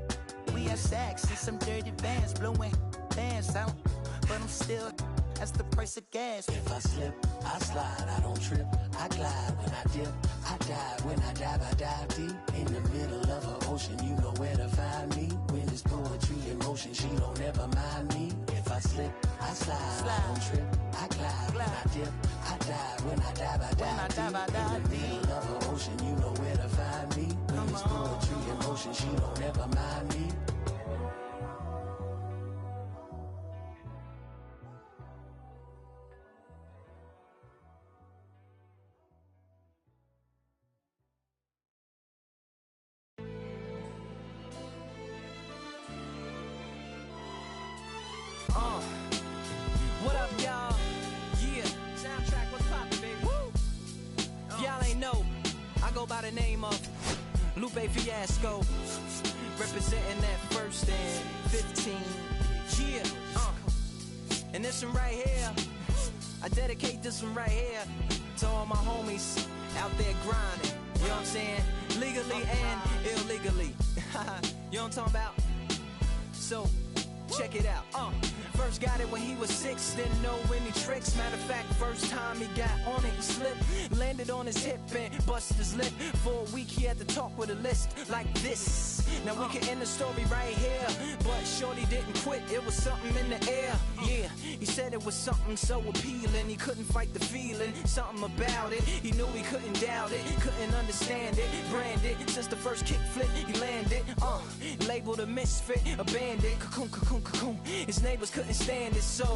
We have sacks and some dirty bands, blowing bands out, but I'm still, that's the price of gas. If I slip, I slide, I don't trip, I glide. When I dip, I dive. When I dive deep. In the middle of an ocean, you know where to find me. When it's poetry in motion, she don't ever mind me. If I slip, I slide, I don't trip, I glide. When I dip, I dive. When I dive deep. In the middle of an ocean, you know where to find me. When it's poetry in motion, she don't ever mind me. What up, y'all? Yeah. Soundtrack, what's poppin', baby? Woo! Y'all ain't know, I go by the name of Lupe Fiasco, representing that first and 15. Yeah. And this one right here, I dedicate this one right here to all my homies out there grinding. You know what I'm saying? Legally and illegally. You know what I'm talking about? So, check it out. First got it when he was 6, didn't know any tricks. Matter of fact, first time he got on it, he slipped, landed on his hip and busted his lip. For a week he had to talk with a list like this. Now we can end the story right here, but shorty didn't quit, it was something in the air. Yeah, he said it was something so appealing, he couldn't fight the feeling, something about it. He knew he couldn't doubt it, couldn't understand it, branded since the first kick flip he landed. Labeled a misfit, a bandit, cocoon, cocoon, cocoon. His neighbors couldn't stand it, so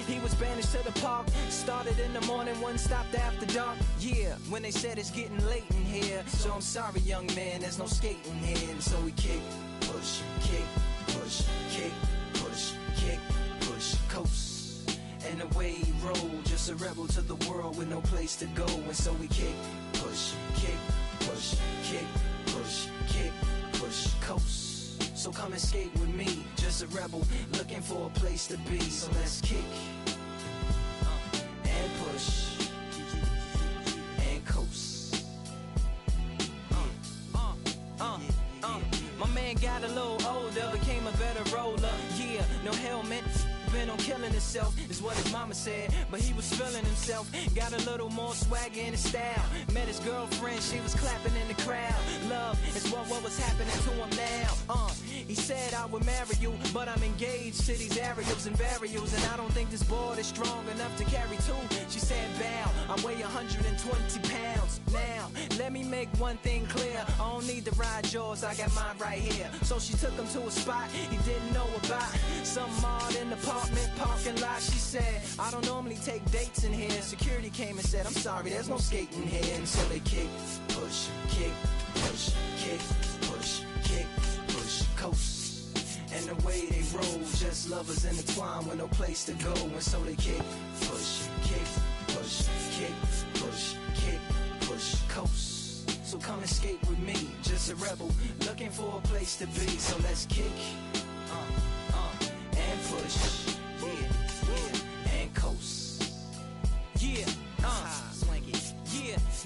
he was banished to the park. Started in the morning, one stopped after dark. Yeah, when they said it's getting late in here, so I'm sorry, young man, there's no skating here. And so we kick, push, kick, push, kick, push, kick, push, coast. And away he rolled, just a rebel to the world with no place to go. And so we kick, push, kick, push, kick, push, kick, push, coast. So come and skate with me, just a rebel looking for a place to be. So let's kick and push and coast. My man got a little older, became a better roller. Yeah, no helmet, been on killing himself, is what his mama said. But he was feeling himself, got a little more swagger in his style. Met his girlfriend, she was clapping in the crowd. Love is what was happening to him now. He said I would marry you, but I'm engaged to these aerials and varials, and I don't think this board is strong enough to carry two. She said bow, I weigh 120 pounds. Now, let me make one thing clear, I don't need to ride yours, I got mine right here. So she took him to a spot he didn't know about, some odd in the apartment parking lot. She said, I don't normally take dates in here. Security came and said, I'm sorry, there's no skating here. And so they kick, push, kick, push, kick, push, kick, push, coast. And the way they roll, just lovers intertwined with no place to go. And so they kick, push, kick, push, kick, push, kick, push, coast. So come and skate with me, just a rebel looking for a place to be. So let's kick and push, and coast.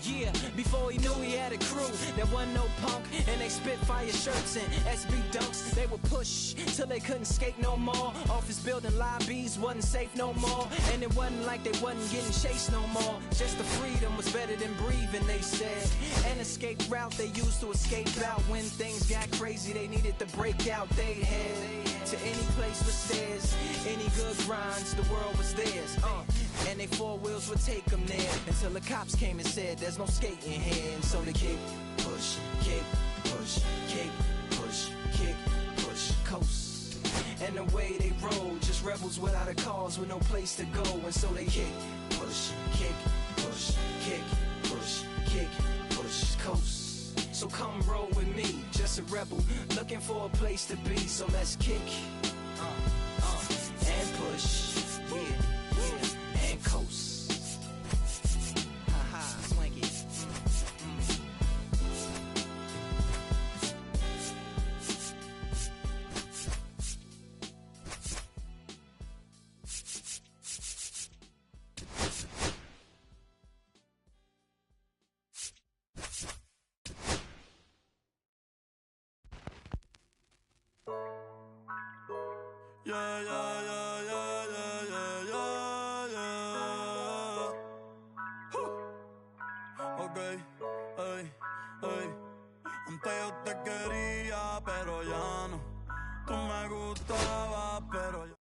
Yeah, before he knew he had a crew, there wasn't no punk, and they spit fire shirts and SB dunks. They would push till they couldn't skate no more. Office building lobbies wasn't safe no more, and it wasn't like they wasn't getting chased no more. Just the freedom was better than breathing, they said. An escape route they used to escape out. When things got crazy, they needed to break out. They head to any place with stairs, any good grinds, the world was theirs. And they four wheels would take them there, until the cops came and said there's no skating here. And so they kick, push, kick, push, kick, push, kick, push, coast. And the way they roll, just rebels without a cause, with no place to go. And so they kick, push, kick, push, kick, push, kick, push, coast. So come roll with me, just a rebel looking for a place to be. So let's kick and push, and coast. Yeah, yeah, yeah, yeah, yeah, yeah, yeah, yeah. Ok, ey, ey. Antes yo te quería, pero ya no. Tú me gustabas, pero ya.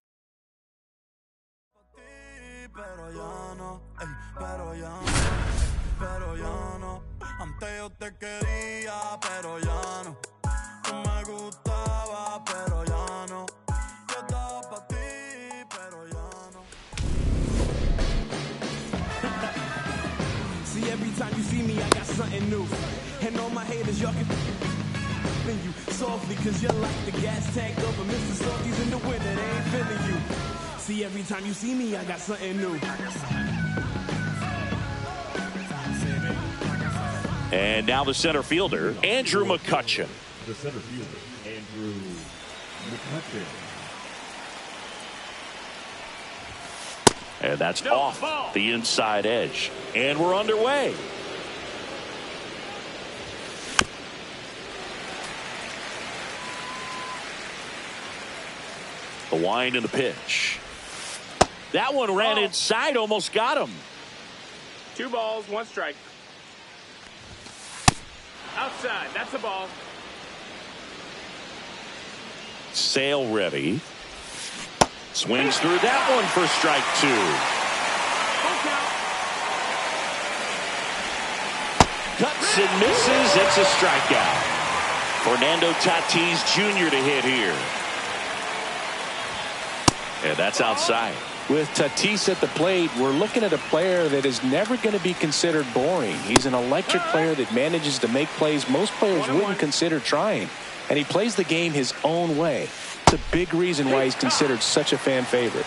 Pero ya no, ey, pero ya no, pero ya no. Antes yo te quería, pero ya no. Tú me gustabas, pero ya no. Yo estaba pa' ti, pero ya no. See, every time you see me, I got something new. And all my haters, y'all can you softly, cause you're like the gas tank of a Mr. Salty's in the winter, they ain't feeling you. See, every time you see me, I got something new. And now the center fielder, Andrew McCutchen. The center fielder, Andrew McCutchen. And that's off the inside edge. And we're underway. The wind and the pitch. That one ran inside, almost got him. 2 balls, 1 strike. Outside, that's a ball. Sale ready. Swings through that one for strike 2. Cuts and misses. It's a strikeout. Fernando Tatis Jr. to hit here. And that's outside. With Tatis at the plate, we're looking at a player that is never going to be considered boring. He's an electric player that manages to make plays most players wouldn't consider trying. And he plays the game his own way. It's a big reason why he's considered such a fan favorite.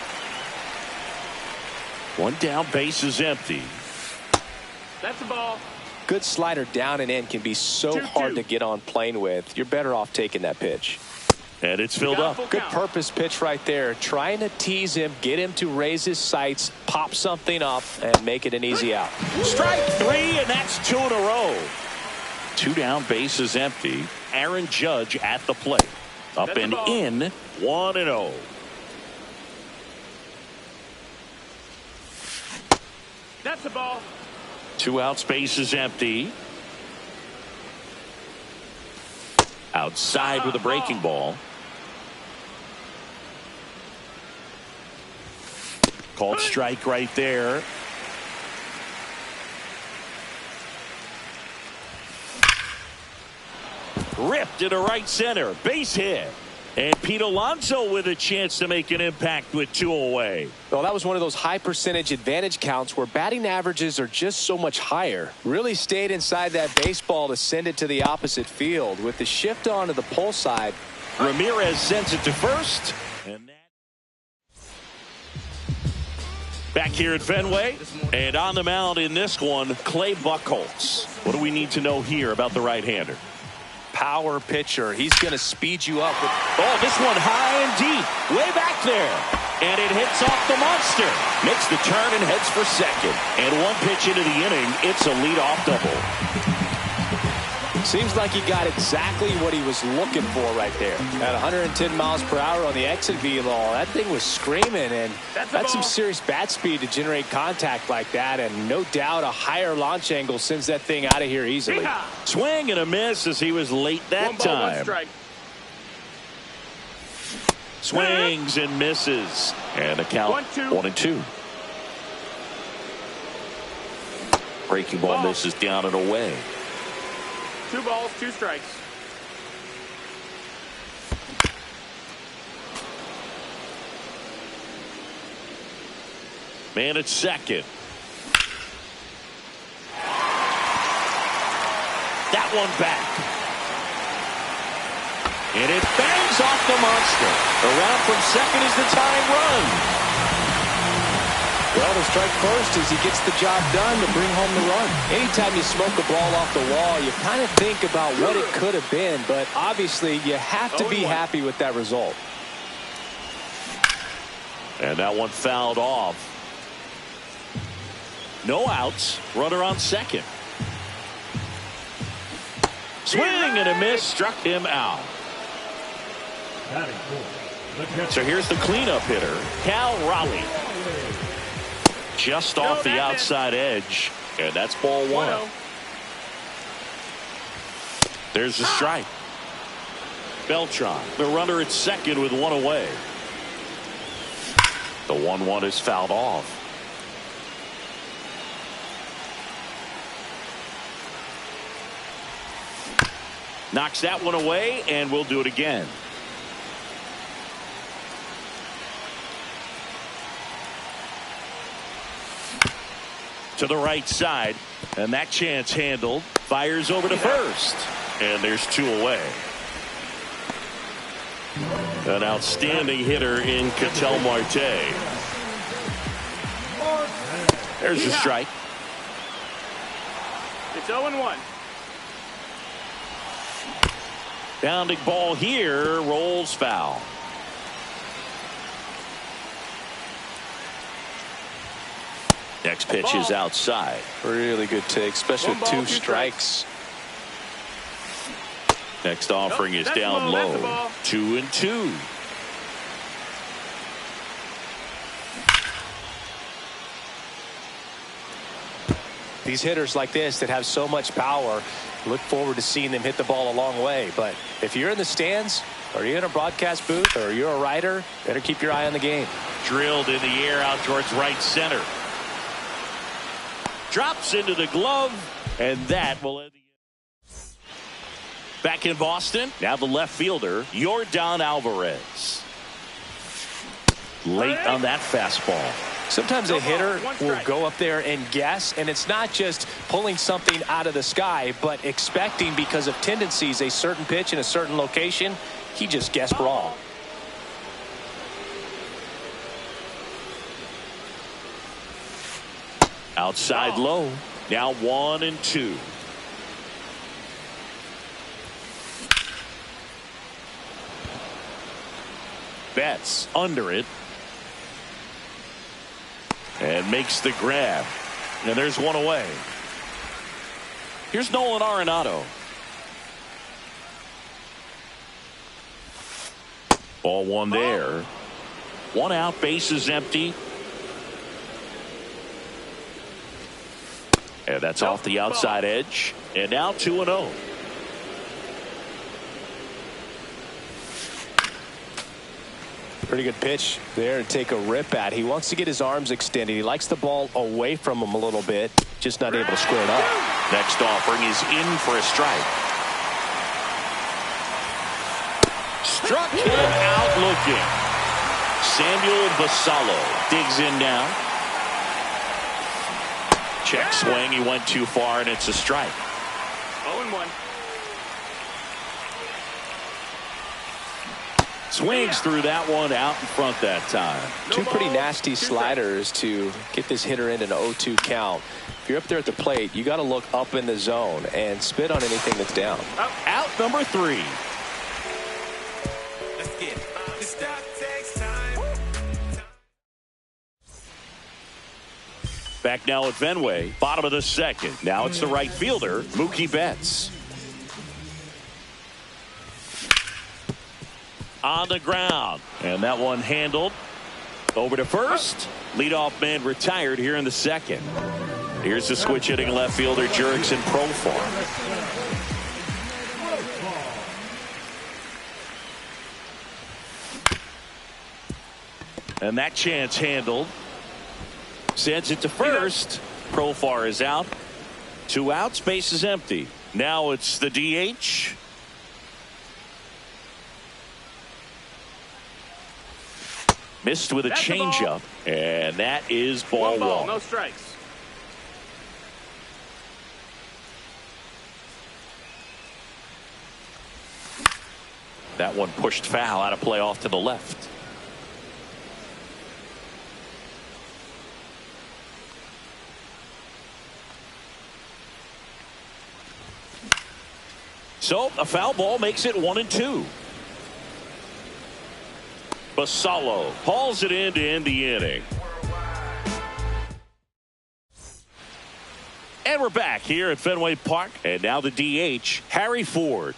One down, base is empty. That's a ball. Good slider down and in can be so hard to get on plane with. You're better off taking that pitch. And it's filled up. Good purpose pitch right there. Trying to tease him, get him to raise his sights, pop something up, and make it an easy out. Strike 3, and that's 2 in a row. 2 down, base is empty. Aaron Judge at the plate. Up and in, 1-0. That's a ball. 2 outs, base is empty. Outside with a breaking ball. Called strike right there. Ripped into right center. Base hit. And Pete Alonso with a chance to make an impact with 2 away. Well, that was one of those high percentage advantage counts where batting averages are just so much higher. Really stayed inside that baseball to send it to the opposite field. With the shift onto the pull side, Ramirez sends it to first. And back here at Fenway, and on the mound in this one, Clay Buchholz. What do we need to know here about the right-hander? Power pitcher. He's going to speed you up. Oh, this one high and deep, way back there. And it hits off the monster. Makes the turn and heads for second. And 1 pitch into the inning, it's a leadoff double. Seems like he got exactly what he was looking for right there. At 110 miles per hour on the exit velo, that thing was screaming, and that's some serious bat speed to generate contact like that, and no doubt a higher launch angle sends that thing out of here easily. Swing and a miss as he was late that 1 ball, time. 1 strike. Swings and misses. And a count 1-2. Breaking ball misses down and away. 2 balls, 2 strikes. Man at second. That one back. And it bangs off the monster. Around from second as the tying run. Well, to strike first as he gets the job done to bring home the run. Anytime you smoke a ball off the wall, you kind of think about what it could have been, but obviously you have to be happy with that result. And that one fouled off. No outs. Runner on second. Swing and a miss struck him out. Batting fourth, So here's the cleanup hitter, Cal Raleigh. Just off the outside edge, and that's ball one. There's the strike. Beltran, the runner at second with one away. The 1-1 is fouled off. Knocks that one away, and we'll do it again. To the right side, and that chance handled. Fires over to first, and there's two away. An outstanding hitter in Ketel Marte. There's a strike. It's 0-1. Bounding ball here, rolls foul. Next pitch is outside. Really good take, especially with two strikes. Next offering is down low. 2-2. These hitters like this that have so much power, look forward to seeing them hit the ball a long way. But if you're in the stands, or you're in a broadcast booth, or you're a writer, better keep your eye on the game. Drilled in the air out towards right center. Drops into the glove, and that will end the inning. Back in Boston, now the left fielder, Yordan Alvarez. Late on that fastball. Sometimes a hitter will go up there and guess, and it's not just pulling something out of the sky, but expecting because of tendencies a certain pitch in a certain location. He just guessed wrong. Outside low. Now 1-2. Betts under it. And makes the grab. And there's one away. Here's Nolan Arenado. Ball one there. One out, base is empty. And that's off the outside edge. And now 2-0. Pretty good pitch there to take a rip at. He wants to get his arms extended. He likes the ball away from him a little bit, just not able to square it up. Next offering is in for a strike. Struck him out looking. Samuel Basallo digs in now. Check swing. He went too far, and it's a strike. 0-1. Swings through that one out in front that time. Two pretty nasty sliders to get this hitter in an 0-2 count. If you're up there at the plate, you got to look up in the zone and spit on anything that's down. Out number 3. Let's get it. This stuff takes time. Back now at Fenway, bottom of the second. Now it's the right fielder, Mookie Betts. On the ground, and that one handled. Over to first. Leadoff man retired here in the second. Here's the switch hitting left fielder Jurickson Profar. And that chance handled. Sends it to first. Profar is out. 2 outs, base is empty. Now it's the DH. Missed with a changeup, and that is ball one. No strikes. That one pushed foul out of play off to the left. So a foul ball makes it 1-2. Basallo hauls it in to end the inning. And we're back here at Fenway Park. And now the DH, Harry Ford.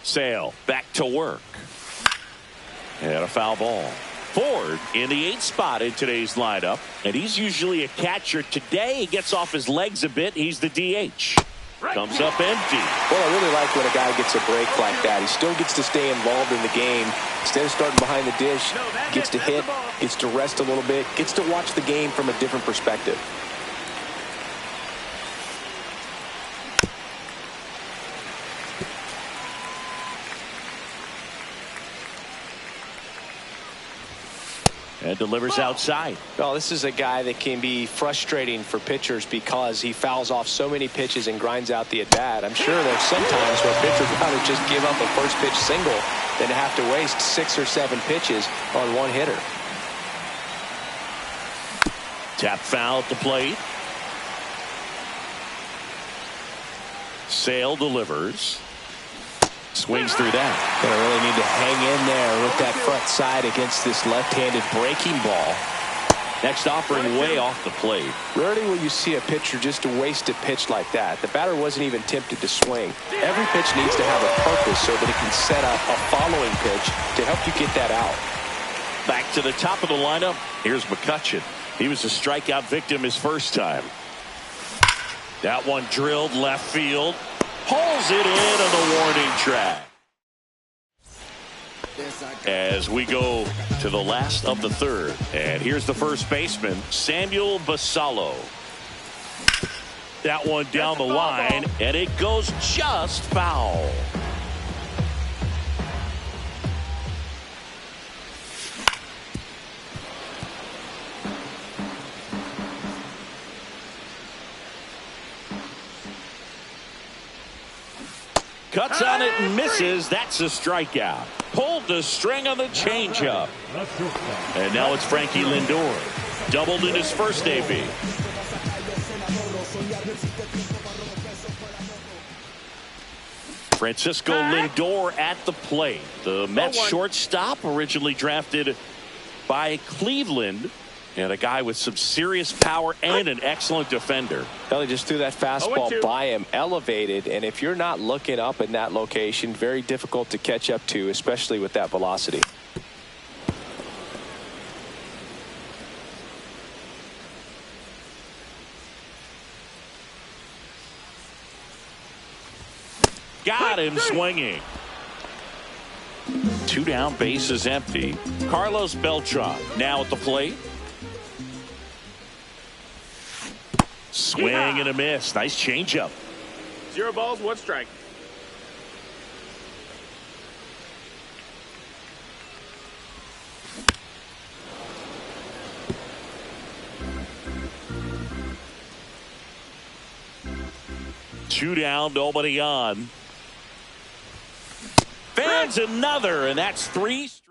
Sale back to work. And a foul ball. Ford in the 8th spot in today's lineup. And he's usually a catcher. Today he gets off his legs a bit. He's the DH. Comes up empty. Well, I really like when a guy gets a break like that. He still gets to stay involved in the game. Instead of starting behind the dish, gets to hit, gets to rest a little bit, gets to watch the game from a different perspective. And delivers outside. Well, this is a guy that can be frustrating for pitchers because he fouls off so many pitches and grinds out the at-bat. I'm sure there's some times where pitchers would rather just give up a first pitch single than to have to waste 6 or 7 pitches on one hitter. Tap foul at the plate. Sale delivers. Swings through that. Gonna really need to hang in there with that front side against this left-handed breaking ball. Next offering way off the plate. Rarely will you see a pitcher just waste a pitch like that. The batter wasn't even tempted to swing. Every pitch needs to have a purpose so that it can set up a following pitch to help you get that out. Back to the top of the lineup. Here's McCutchen. He was a strikeout victim his first time. That one drilled left field. Pulls it in on the warning track. As we go to the last of the third. And here's the first baseman, Samuel Basallo. That one down the line, and it goes just foul. Cuts on it and misses. That's a strikeout. Pulled the string on the changeup. And now it's Frankie Lindor. Doubled in his first AB. Francisco Lindor at the plate. The Mets shortstop, originally drafted by Cleveland. And a guy with some serious power and an excellent defender. Well, he just threw that fastball by him, elevated, and if you're not looking up in that location, very difficult to catch up to, especially with that velocity. Got him swinging. 2 down, bases empty. Carlos Beltran now at the plate. Swing and a miss. Nice changeup. 0 balls, 1 strike. Two down, nobody on. Fans another, and that's 3 straight.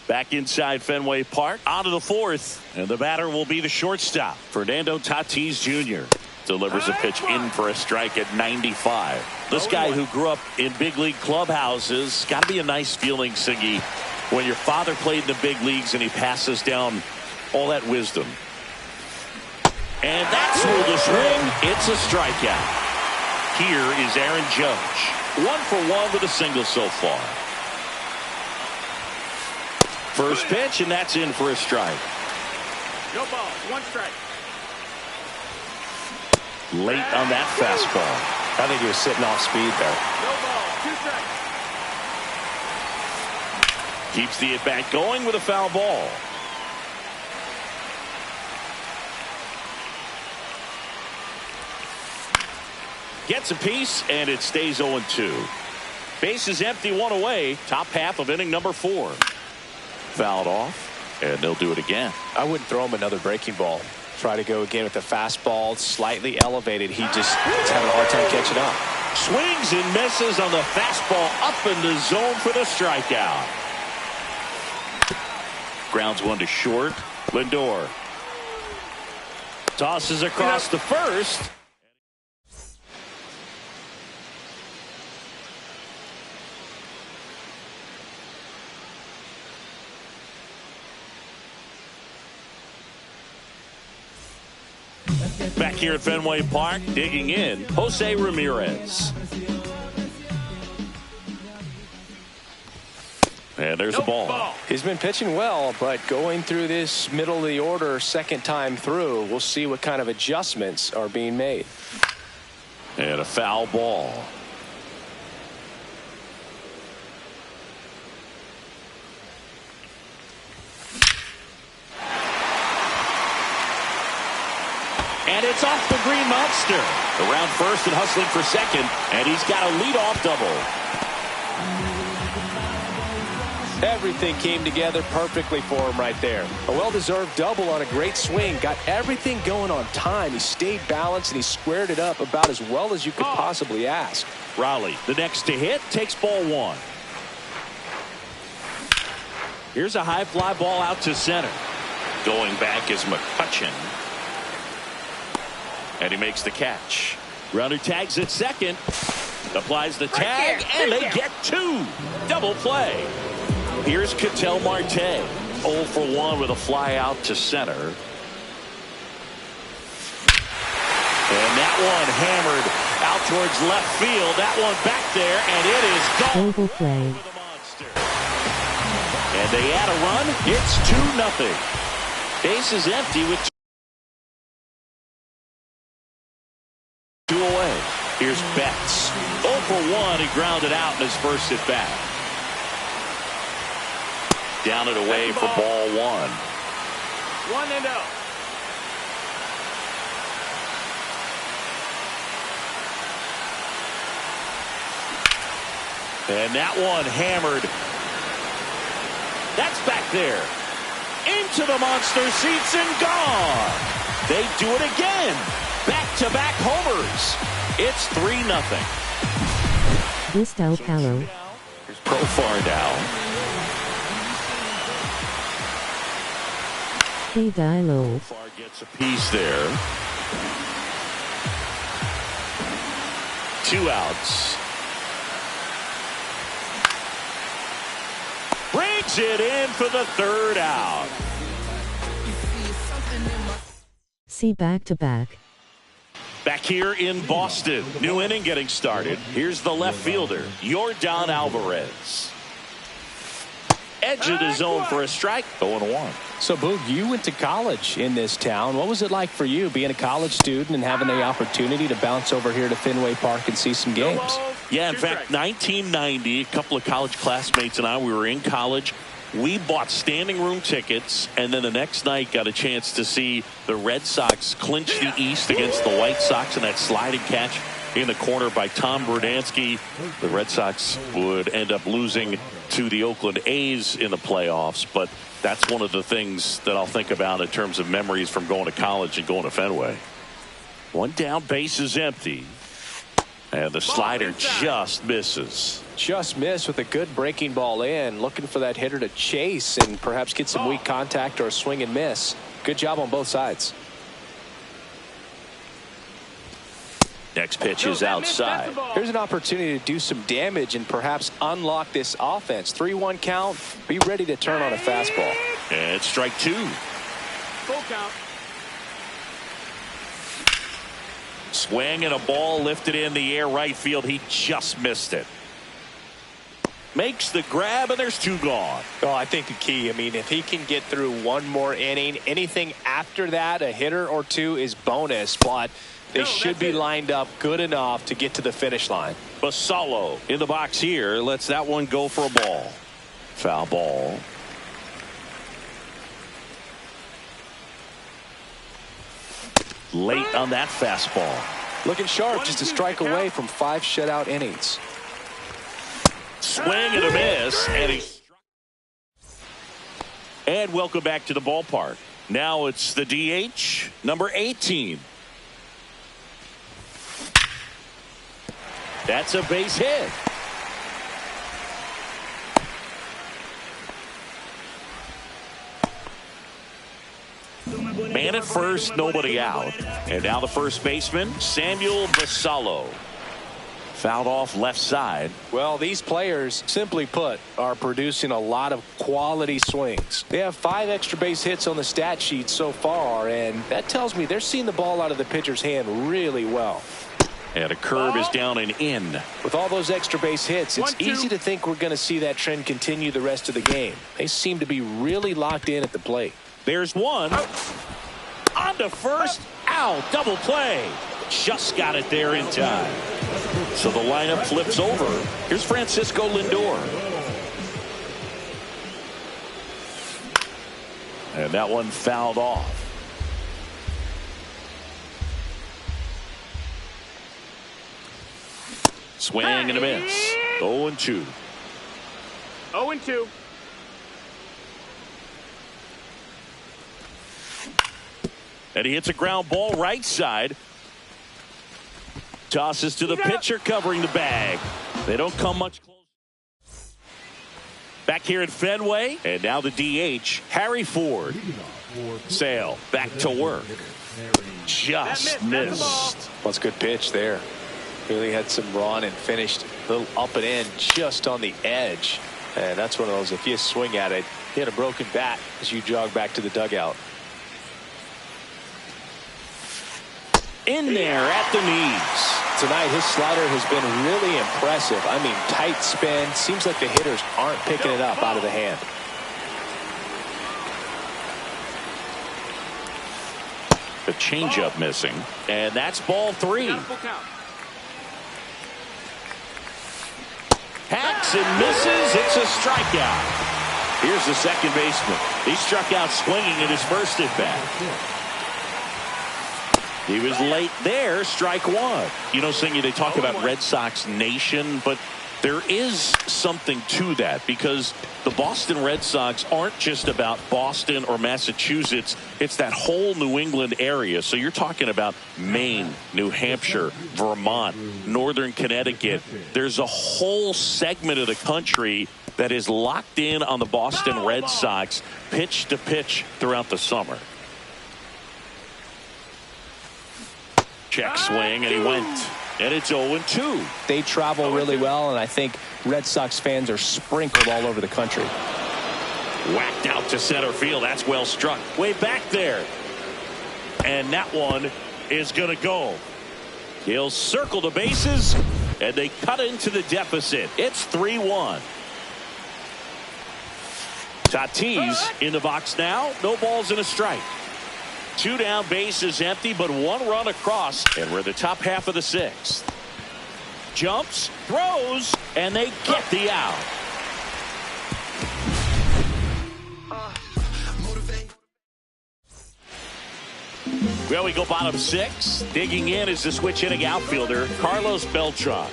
Back inside Fenway Park, on to the 4th, and the batter will be the shortstop, Fernando Tatis Jr. Delivers a pitch in for a strike at 95. This guy who grew up in big league clubhouses, got to be a nice feeling, Siggy, when your father played in the big leagues and he passes down all that wisdom. And that's where the swing. It's a strikeout. Here is Aaron Judge. 1 for 1 with a single so far. First pitch, and that's in for a strike. No balls, 1 strike. Late on that fastball. I think he was sitting off speed there. No balls, 2 strikes. Keeps the at-bat going with a foul ball. Gets a piece, and it stays 0-2. Base is empty, 1 away. Top half of inning number 4. Fouled off, and they'll do it again. I wouldn't throw him another breaking ball. Try to go again with the fastball, slightly elevated. He just is having a hard time catching up. Swings and misses on the fastball up in the zone for the strikeout. Grounds 1 to short. Lindor tosses across the first. Back here at Fenway Park, digging in, Jose Ramirez. And there's a ball. He's been pitching well, but going through this middle of the order second time through, we'll see what kind of adjustments are being made. And a foul ball. And it's off the Green Monster. Around first and hustling for second. And he's got a leadoff double. Everything came together perfectly for him right there. A well-deserved double on a great swing. Got everything going on time. He stayed balanced and he squared it up about as well as you could possibly ask. Raleigh, the next to hit, takes ball one. Here's a high fly ball out to center. Going back is McCutchen. And he makes the catch. Runner tags at second. Applies the tag, and they get two. Double play. Here's Ketel Marte. 0 for 1 with a fly out to center. And that one hammered out towards left field. That one back there, and it is gone. Double play. And they add a run. It's 2-0. Base is empty with 2 away. Here's Betts. 0 for 1. He grounded out in his first at bat. Down and away for ball one. 1-0. And that one hammered. That's back there. Into the monster seats and gone. They do it again. Back-to-back homers. It's 3-0. Vistal Palo. Here's Profar now. Hey Dilo. Profar gets a piece there. 2 outs. Brings it in for the 3rd out. See back-to-back. Back here in Boston. New inning getting started. Here's the left fielder, Yordan Alvarez. Edge of the zone for a strike. 0-1. So, Boog, you went to college in this town. What was it like for you being a college student and having the opportunity to bounce over here to Fenway Park and see some games? Yeah, in fact, 1990, a couple of college classmates and I, we were in college. We bought standing room tickets, and then the next night got a chance to see the Red Sox clinch the East against the White Sox in that sliding catch in the corner by Tom Brudansky. The Red Sox would end up losing to the Oakland A's in the playoffs, but that's one of the things that I'll think about in terms of memories from going to college and going to Fenway. One down, base is empty. And the slider just misses. Just missed with a good breaking ball in. Looking for that hitter to chase and perhaps get some weak contact or a swing and miss. Good job on both sides. Next pitch is outside. Here's an opportunity to do some damage and perhaps unlock this offense. 3-1 count. Be ready to turn on a fastball. And it's strike 2. Full count. Swing and a ball lifted in the air right field. He just missed it. Makes the grab, and there's 2 gone. Oh, I think the key, I mean, if he can get through one more inning, anything after that, a hitter or 2 is bonus, but they should be lined up good enough to get to the finish line. Basallo in the box here. Lets that one go for a ball. Foul ball. Late on that fastball. Looking sharp, just a strike away from 5 shutout innings. Swing and a miss. And welcome back to the ballpark. Now it's the DH, number 18. That's a base hit. Man at first, nobody out. And now the first baseman, Samuel Basallo. Fouled off left side. Well, these players, simply put, are producing a lot of quality swings. They have 5 extra base hits on the stat sheet so far, and that tells me they're seeing the ball out of the pitcher's hand really well. And a curve is down and in. With all those extra base hits, it's easy to think we're going to see that trend continue the rest of the game. They seem to be really locked in at the plate. There's one. On to first. Ow, double play. Just got it there in time. So the lineup flips over. Here's Francisco Lindor. And that one fouled off. Swing and a miss. 0-2. 0-2. And he hits a ground ball right side. Tosses to the pitcher covering the bag. They don't come much closer. Back here at Fenway. And now the DH, Harry Ford. Sale back to work. Just missed. Well, it's a good pitch there. Really had some run and finished a little up and in just on the edge. And that's one of those, if you swing at it, hit a broken bat as you jog back to the dugout. In there at the knees. Tonight, his slider has been really impressive. I mean, tight spin. Seems like the hitters aren't picking it up out of the hand. The changeup missing. And that's ball 3. Hacks and misses. It's a strikeout. Here's the second baseman. He struck out swinging at his first at bat. He was late there, strike 1. You know, Singy, they talk about Red Sox Nation, but there is something to that because the Boston Red Sox aren't just about Boston or Massachusetts. It's that whole New England area. So you're talking about Maine, New Hampshire, Vermont, Northern Connecticut. There's a whole segment of the country that is locked in on the Boston Red Sox pitch to pitch throughout the summer. Check swing, and he went. And it's 0-2. They travel really well, and I think Red Sox fans are sprinkled all over the country. Whacked out to center field. That's well struck. Way back there. And that one is going to go. He'll circle the bases, and they cut into the deficit. It's 3-1. Tatis in the box now. No balls and a strike. 2 down, bases empty, but 1 run across, and we're the top half of the 6th. Jumps, throws, and they get the out. Well, we go bottom 6. Digging in is the switch hitting outfielder, Carlos Beltran.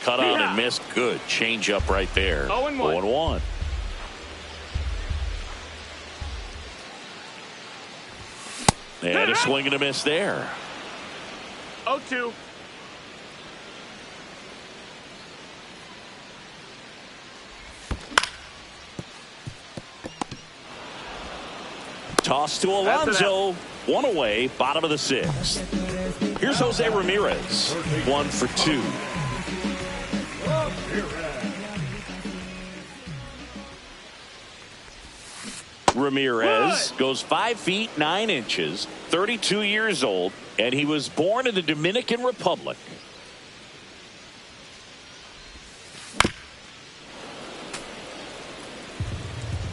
Cut on and missed. Good change up right there. 0-1. And a swing and a miss there. 0-2. Toss to Alonso. 1 away, bottom of the 6th. Here's Jose Ramirez. 1 for 2. Ramirez goes 5 feet 9 inches, 32 years old, and he was born in the Dominican Republic.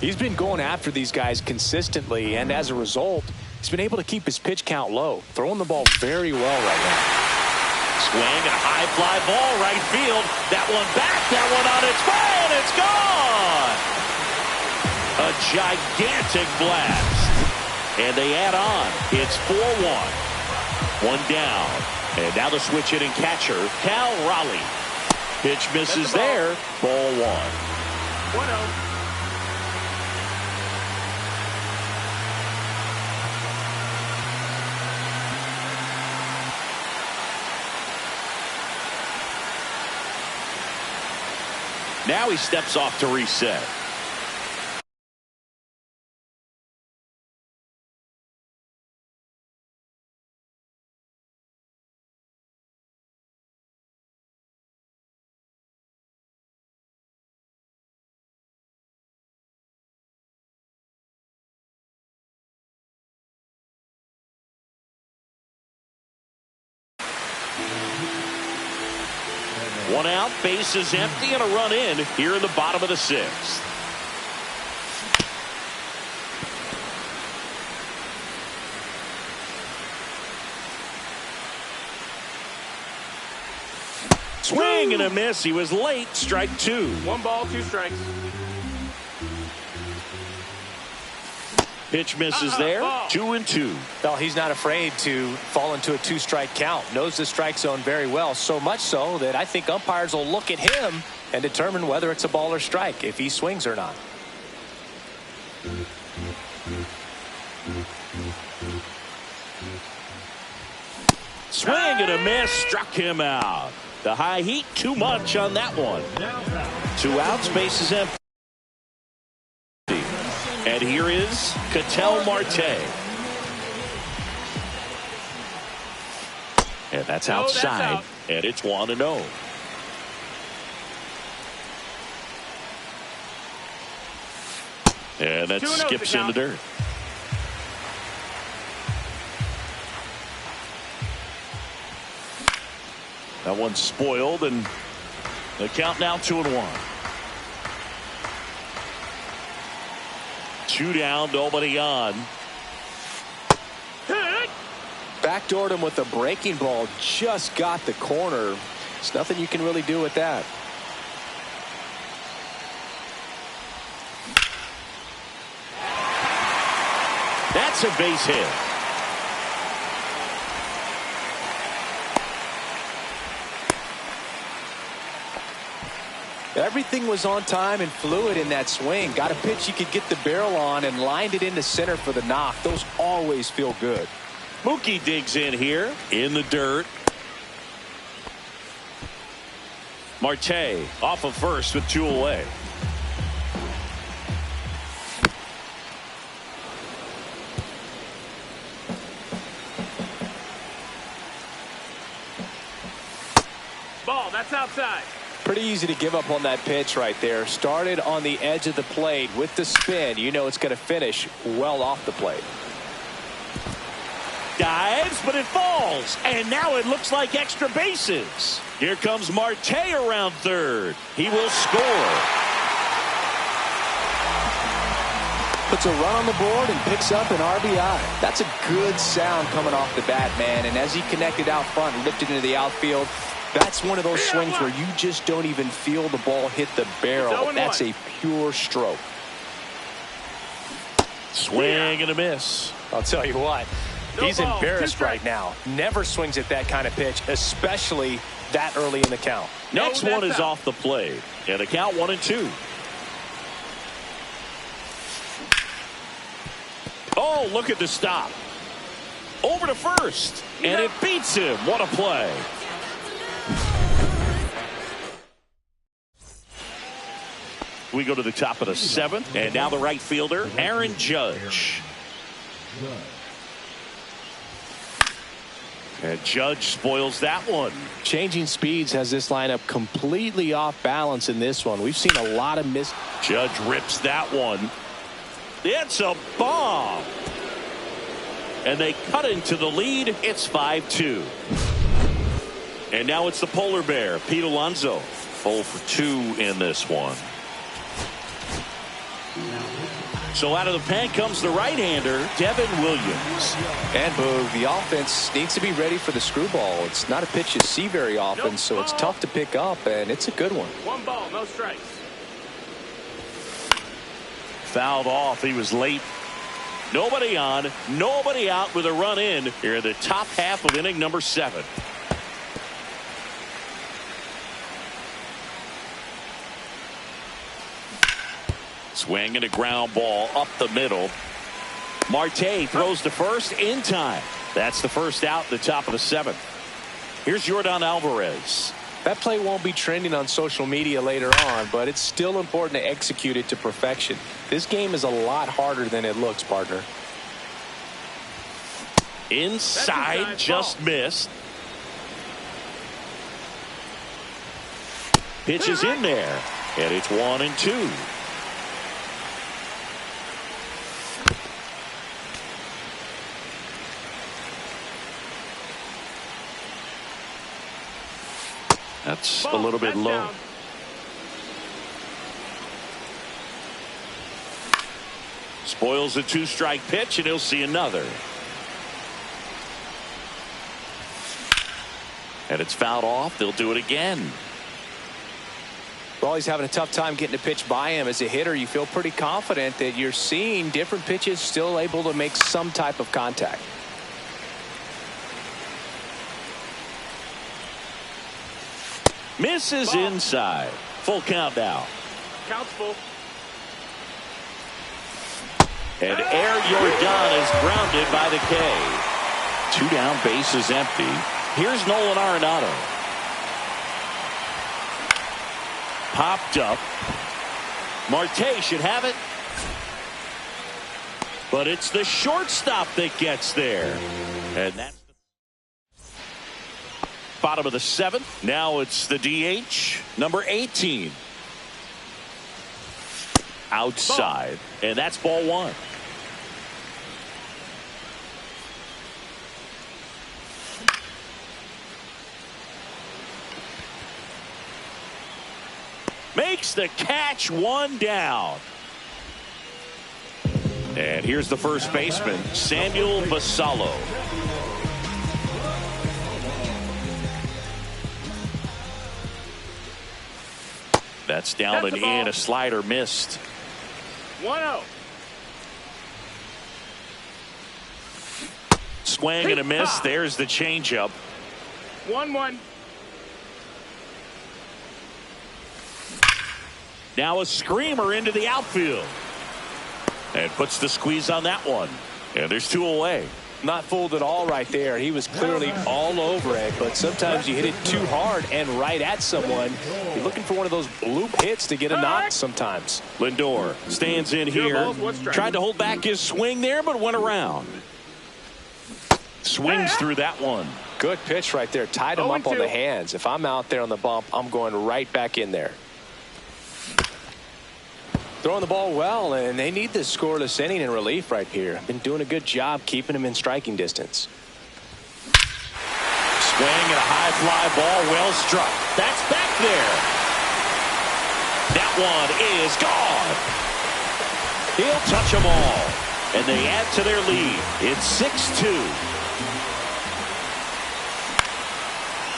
He's been going after these guys consistently, and as a result, he's been able to keep his pitch count low, throwing the ball very well right now. Swing and a high fly ball right field. That one back, that one on its way, and it's gone. A gigantic blast. And they add on. It's 4-1. 1 down. And now the switch hitting catcher, Cal Raleigh. Pitch misses there. Ball 1. 1-0. Now he steps off to reset. One out, bases empty, and a run in here in the bottom of the sixth. Swing and a miss. He was late. Strike two. 1 ball, 2 strikes. Pitch misses there. Ball. 2-2. Well, he's not afraid to fall into a 2-strike count. Knows the strike zone very well. So much so that I think umpires will look at him and determine whether it's a ball or strike, if he swings or not. Swing and a miss. Struck him out. The high heat, too much on that one. 2 outs, bases empty. And here is Ketel Marte. And that's outside. And it's 1-0. And that skips in the dirt. That one's spoiled, and the count now 2-1. 2 down, nobody on. Backdoored him with a breaking ball. Just got the corner. There's nothing you can really do with that. That's a base hit. Everything was on time and fluid in that swing. Got a pitch you could get the barrel on and lined it into center for the knock. Those always feel good. Mookie digs in here in the dirt. Marte off of first with 2 away. Ball, that's outside. Pretty easy to give up on that pitch right there. Started on the edge of the plate with the spin. You know it's going to finish well off the plate. Dives, but it falls. And now it looks like extra bases. Here comes Marte around third. He will score. Puts a run on the board and picks up an RBI. That's a good sound coming off the bat, man. And as he connected out front and lifted into the outfield, that's one of those swings where you just don't even feel the ball hit the barrel. That's a pure stroke. Swing and a miss. I'll tell you what, he's embarrassed right now. Never swings at that kind of pitch, especially that early in the count. Next one is off the plate. And the count 1-2. Oh, look at the stop. Over to first. And it beats him. What a play. We go to the top of the 7th, and now the right fielder, Aaron Judge. And Judge spoils that one. Changing speeds has this lineup completely off balance in this one. We've seen a lot of miss. Judge rips that one. It's a bomb. And they cut into the lead. It's 5-2. And now it's the polar bear, Pete Alonso. 0 for 2 in this one. So out of the pen comes the right-hander, Devin Williams. And Boog, the offense needs to be ready for the screwball. It's not a pitch you see very often, so it's tough to pick up, and it's a good one. 1 ball, no strikes. Fouled off. He was late. Nobody on, nobody out with a run in here in the top half of inning number 7. Swing and a ground ball up the middle. Marte throws to first in time. That's the first out in the top of the 7th. Here's Yordan Alvarez. That play won't be trending on social media later on, but it's still important to execute it to perfection. This game is a lot harder than it looks, partner. Inside, just missed. Pitch is in there, and it's 1-2. That's a little bit low. Down. Spoils a 2-strike pitch, and he'll see another. And it's fouled off. They'll do it again. Well, he's having a tough time getting a pitch by him. As a hitter, you feel pretty confident that you're seeing different pitches still able to make some type of contact. Misses inside. Full count now. Count's full. And Air Jordan is grounded by the K. 2 down, bases empty. Here's Nolan Arenado. Popped up. Marte should have it. But it's the shortstop that gets there. And that's bottom of the 7th. Now it's the DH, number 18. Outside. And that's ball 1. Makes the catch, 1 down. And here's the first baseman, Samuel Basallo. That's down and in. A slider missed. 1-0. Swing and a miss. There's the changeup. 1-1. Now a screamer into the outfield. And puts the squeeze on that one. And there's 2 away. Not fooled at all right there. He was clearly all over it, but sometimes you hit it too hard and right at someone. You're looking for one of those bloop hits to get a knock sometimes. Lindor stands in here. Tried to hold back his swing there, but went around. Swings through that one. Good pitch right there. Tied him up on the hands. If I'm out there on the bump, I'm going right back in there. Throwing the ball well, and they need this scoreless inning in relief right here. Been doing a good job keeping him in striking distance. Swing and a high fly ball, well struck. That's back there. That one is gone. He'll touch them all, and they add to their lead. It's 6-2.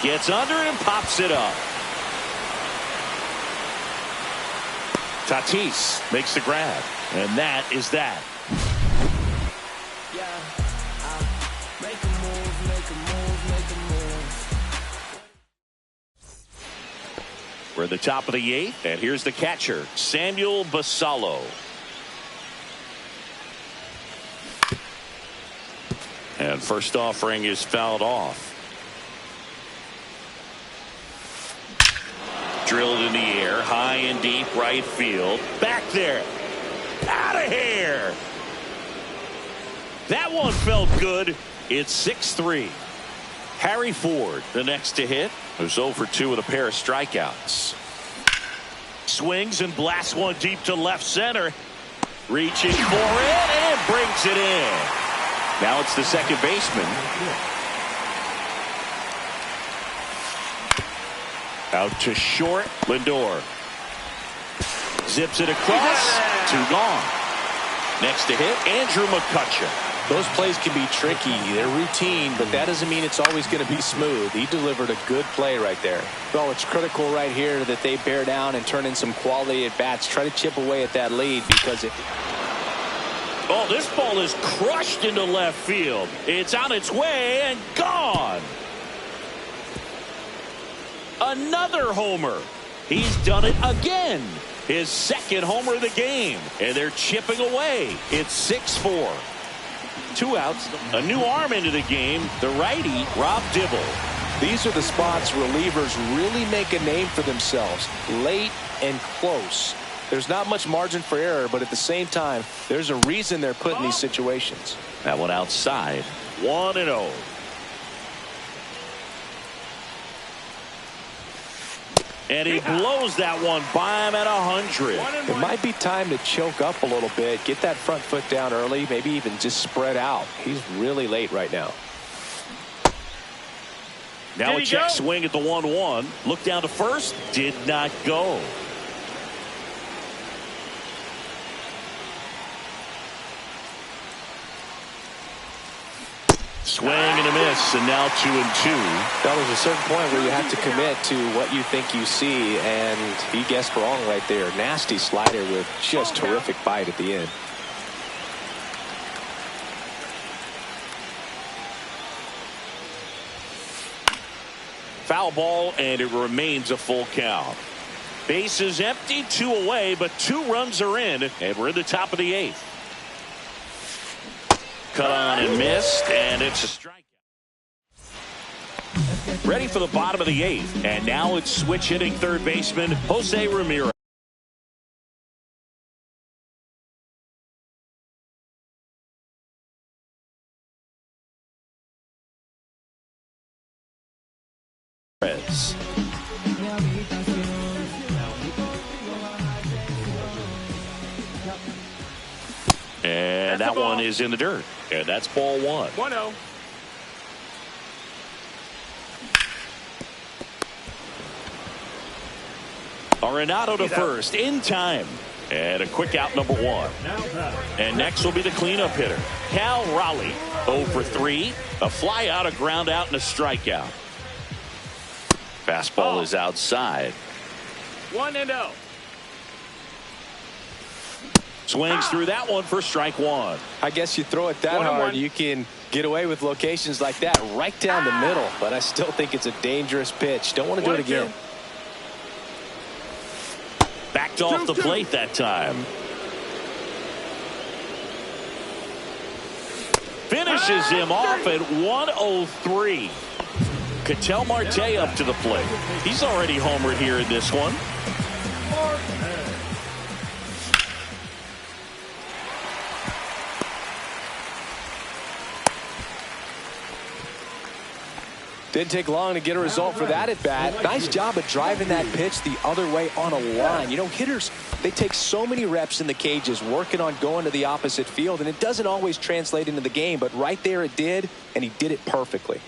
Gets under and pops it up. Tatis makes the grab, and that is that. Yeah, make a move, make a move, make a move. We're at the top of the 8th, and here's the catcher, Samuel Basallo. And first offering is fouled off. Drilled in the air, high and deep right field. Back there. Out of here. That one felt good. It's 6-3. Harry Ford, the next to hit, who's 0 for 2 with a pair of strikeouts. Swings and blasts one deep to left center. Reaching for it and brings it in. Now it's the second baseman. Out to short, Lindor. Zips it across, 2 gone. Next to hit, Andrew McCutcheon. Those plays can be tricky. They're routine, but that doesn't mean it's always going to be smooth. He delivered a good play right there. Well, it's critical right here that they bear down and turn in some quality at bats. Try to chip away at that lead because it. Oh, this ball is crushed into left field. It's on its way and gone. Another homer. He's done it again. His second homer of the game. And they're chipping away. It's 6-4. 2 outs. A new arm into the game. The righty, Rob Dibble. These are the spots relievers really make a name for themselves. Late and close. There's not much margin for error, but at the same time, there's a reason they're put in these situations. That one outside. 1-0. And he blows that one by him at 100. It might be time to choke up a little bit, get that front foot down early, maybe even just spread out. He's really late right now. Now Did a he check go? swing at the 1-1. Look down to first. Did not go. Swing and a miss, and now 2-2. Now there's a certain point where you have to commit to what you think you see, and he guessed wrong right there. Nasty slider with just terrific bite at the end. Foul ball, and it remains a full count. Base is empty, 2 away, but 2 runs are in, and we're in the top of the 8th. Cut on and missed, and it's a strikeout. Ready for the bottom of the 8th, and now it's switch hitting third baseman Jose Ramirez. And that one is in the dirt. And that's ball 1. 1-0. Arenado to first in time. And a quick out, number 1. And next will be the cleanup hitter, Cal Raleigh. 0 for 3. A fly out, a ground out, and a strikeout. Fastball is outside. 1-0. Swings through that one for strike 1. I guess you throw it that hard, you can get away with locations like that right down the middle. But I still think it's a dangerous pitch. Don't want to do it again. Backed off the plate that time. Finishes him off at 103. Ketel Marte up to the plate. He's already homered here in this one. Didn't take long to get a result for that at bat. Nice job of driving that pitch the other way on a line. You know, hitters, they take so many reps in the cages working on going to the opposite field, and it doesn't always translate into the game, but right there it did, and he did it perfectly.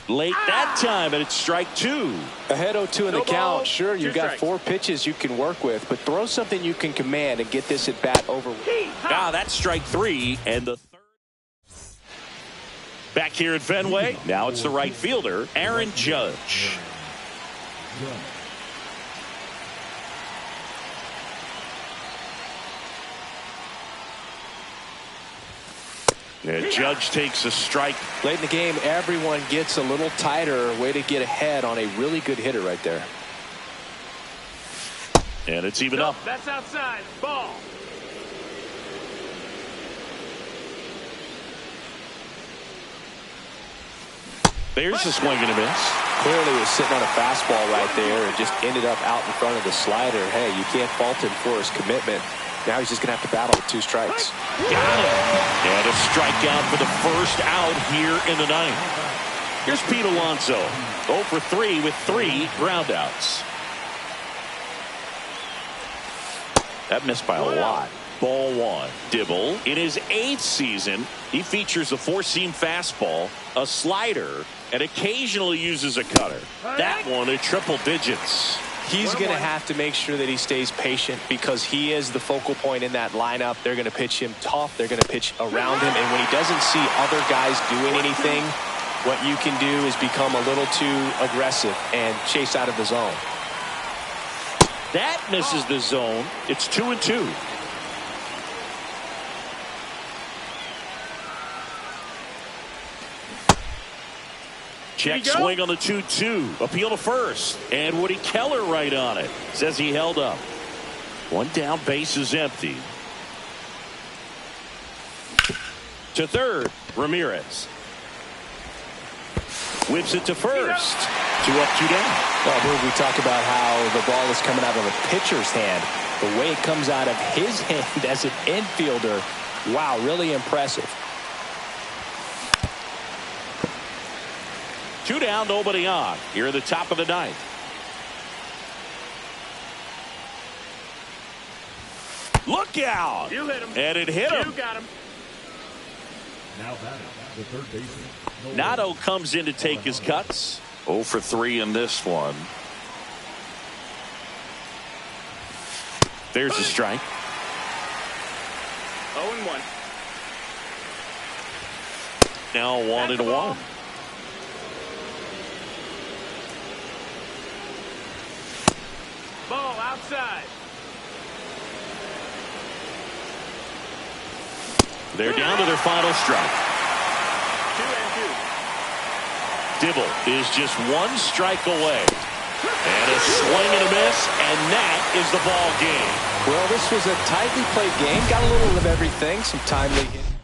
Late that time, and it's strike 2. Ahead 0-2 in the count. Sure, you've got 4 pitches you can work with, but throw something you can command and get this at bat over. Ah, that's strike 3, and the third. Back here at Fenway, now it's the right fielder, Aaron Judge. And Judge takes a strike. Late in the game, everyone gets a little tighter. Way to get ahead on a really good hitter right there. And it's even up. That's outside. Ball. There's a swing and a miss. Clearly was sitting on a fastball right there and just ended up out in front of the slider. Hey, you can't fault him for his commitment. Now he's just going to have to battle with 2 strikes. Got it. And a strikeout for the first out here in the 9th. Here's Pete Alonso. 0 for 3 with 3 groundouts. That missed by a lot. Ball 1. Dibble. In his 8th season, he features a 4-seam fastball, a slider, and occasionally uses a cutter. That one at triple digits. He's going to have to make sure that he stays patient because he is the focal point in that lineup. They're going to pitch him tough. They're going to pitch around him. And when he doesn't see other guys doing anything, what you can do is become a little too aggressive and chase out of the zone. That misses the zone. It's 2-2. Check swing on the 2-2. Appeal to first. And Woody Keller right on it. Says he held up. 1 down, base is empty. To third, Ramirez. Whips it to first. 2 up, 2 down. Well, we talk about how the ball is coming out of a pitcher's hand. The way it comes out of his hand as an infielder, wow, really impressive. 2 down, nobody on. Here at the top of the 9th. Look out! You hit him. And it hit him. You got him. Now batting. the third baseman. Nato comes in to take his cuts. 0 for 3 in this one. There's a strike. 0-1. Now 1-1. Ball outside. They're down to their final strike. 2-2. Dibble is just 1 strike away. And a swing and a miss, and that is the ball game. Well, this was a tightly played game. Got a little of everything. Some timely hitting.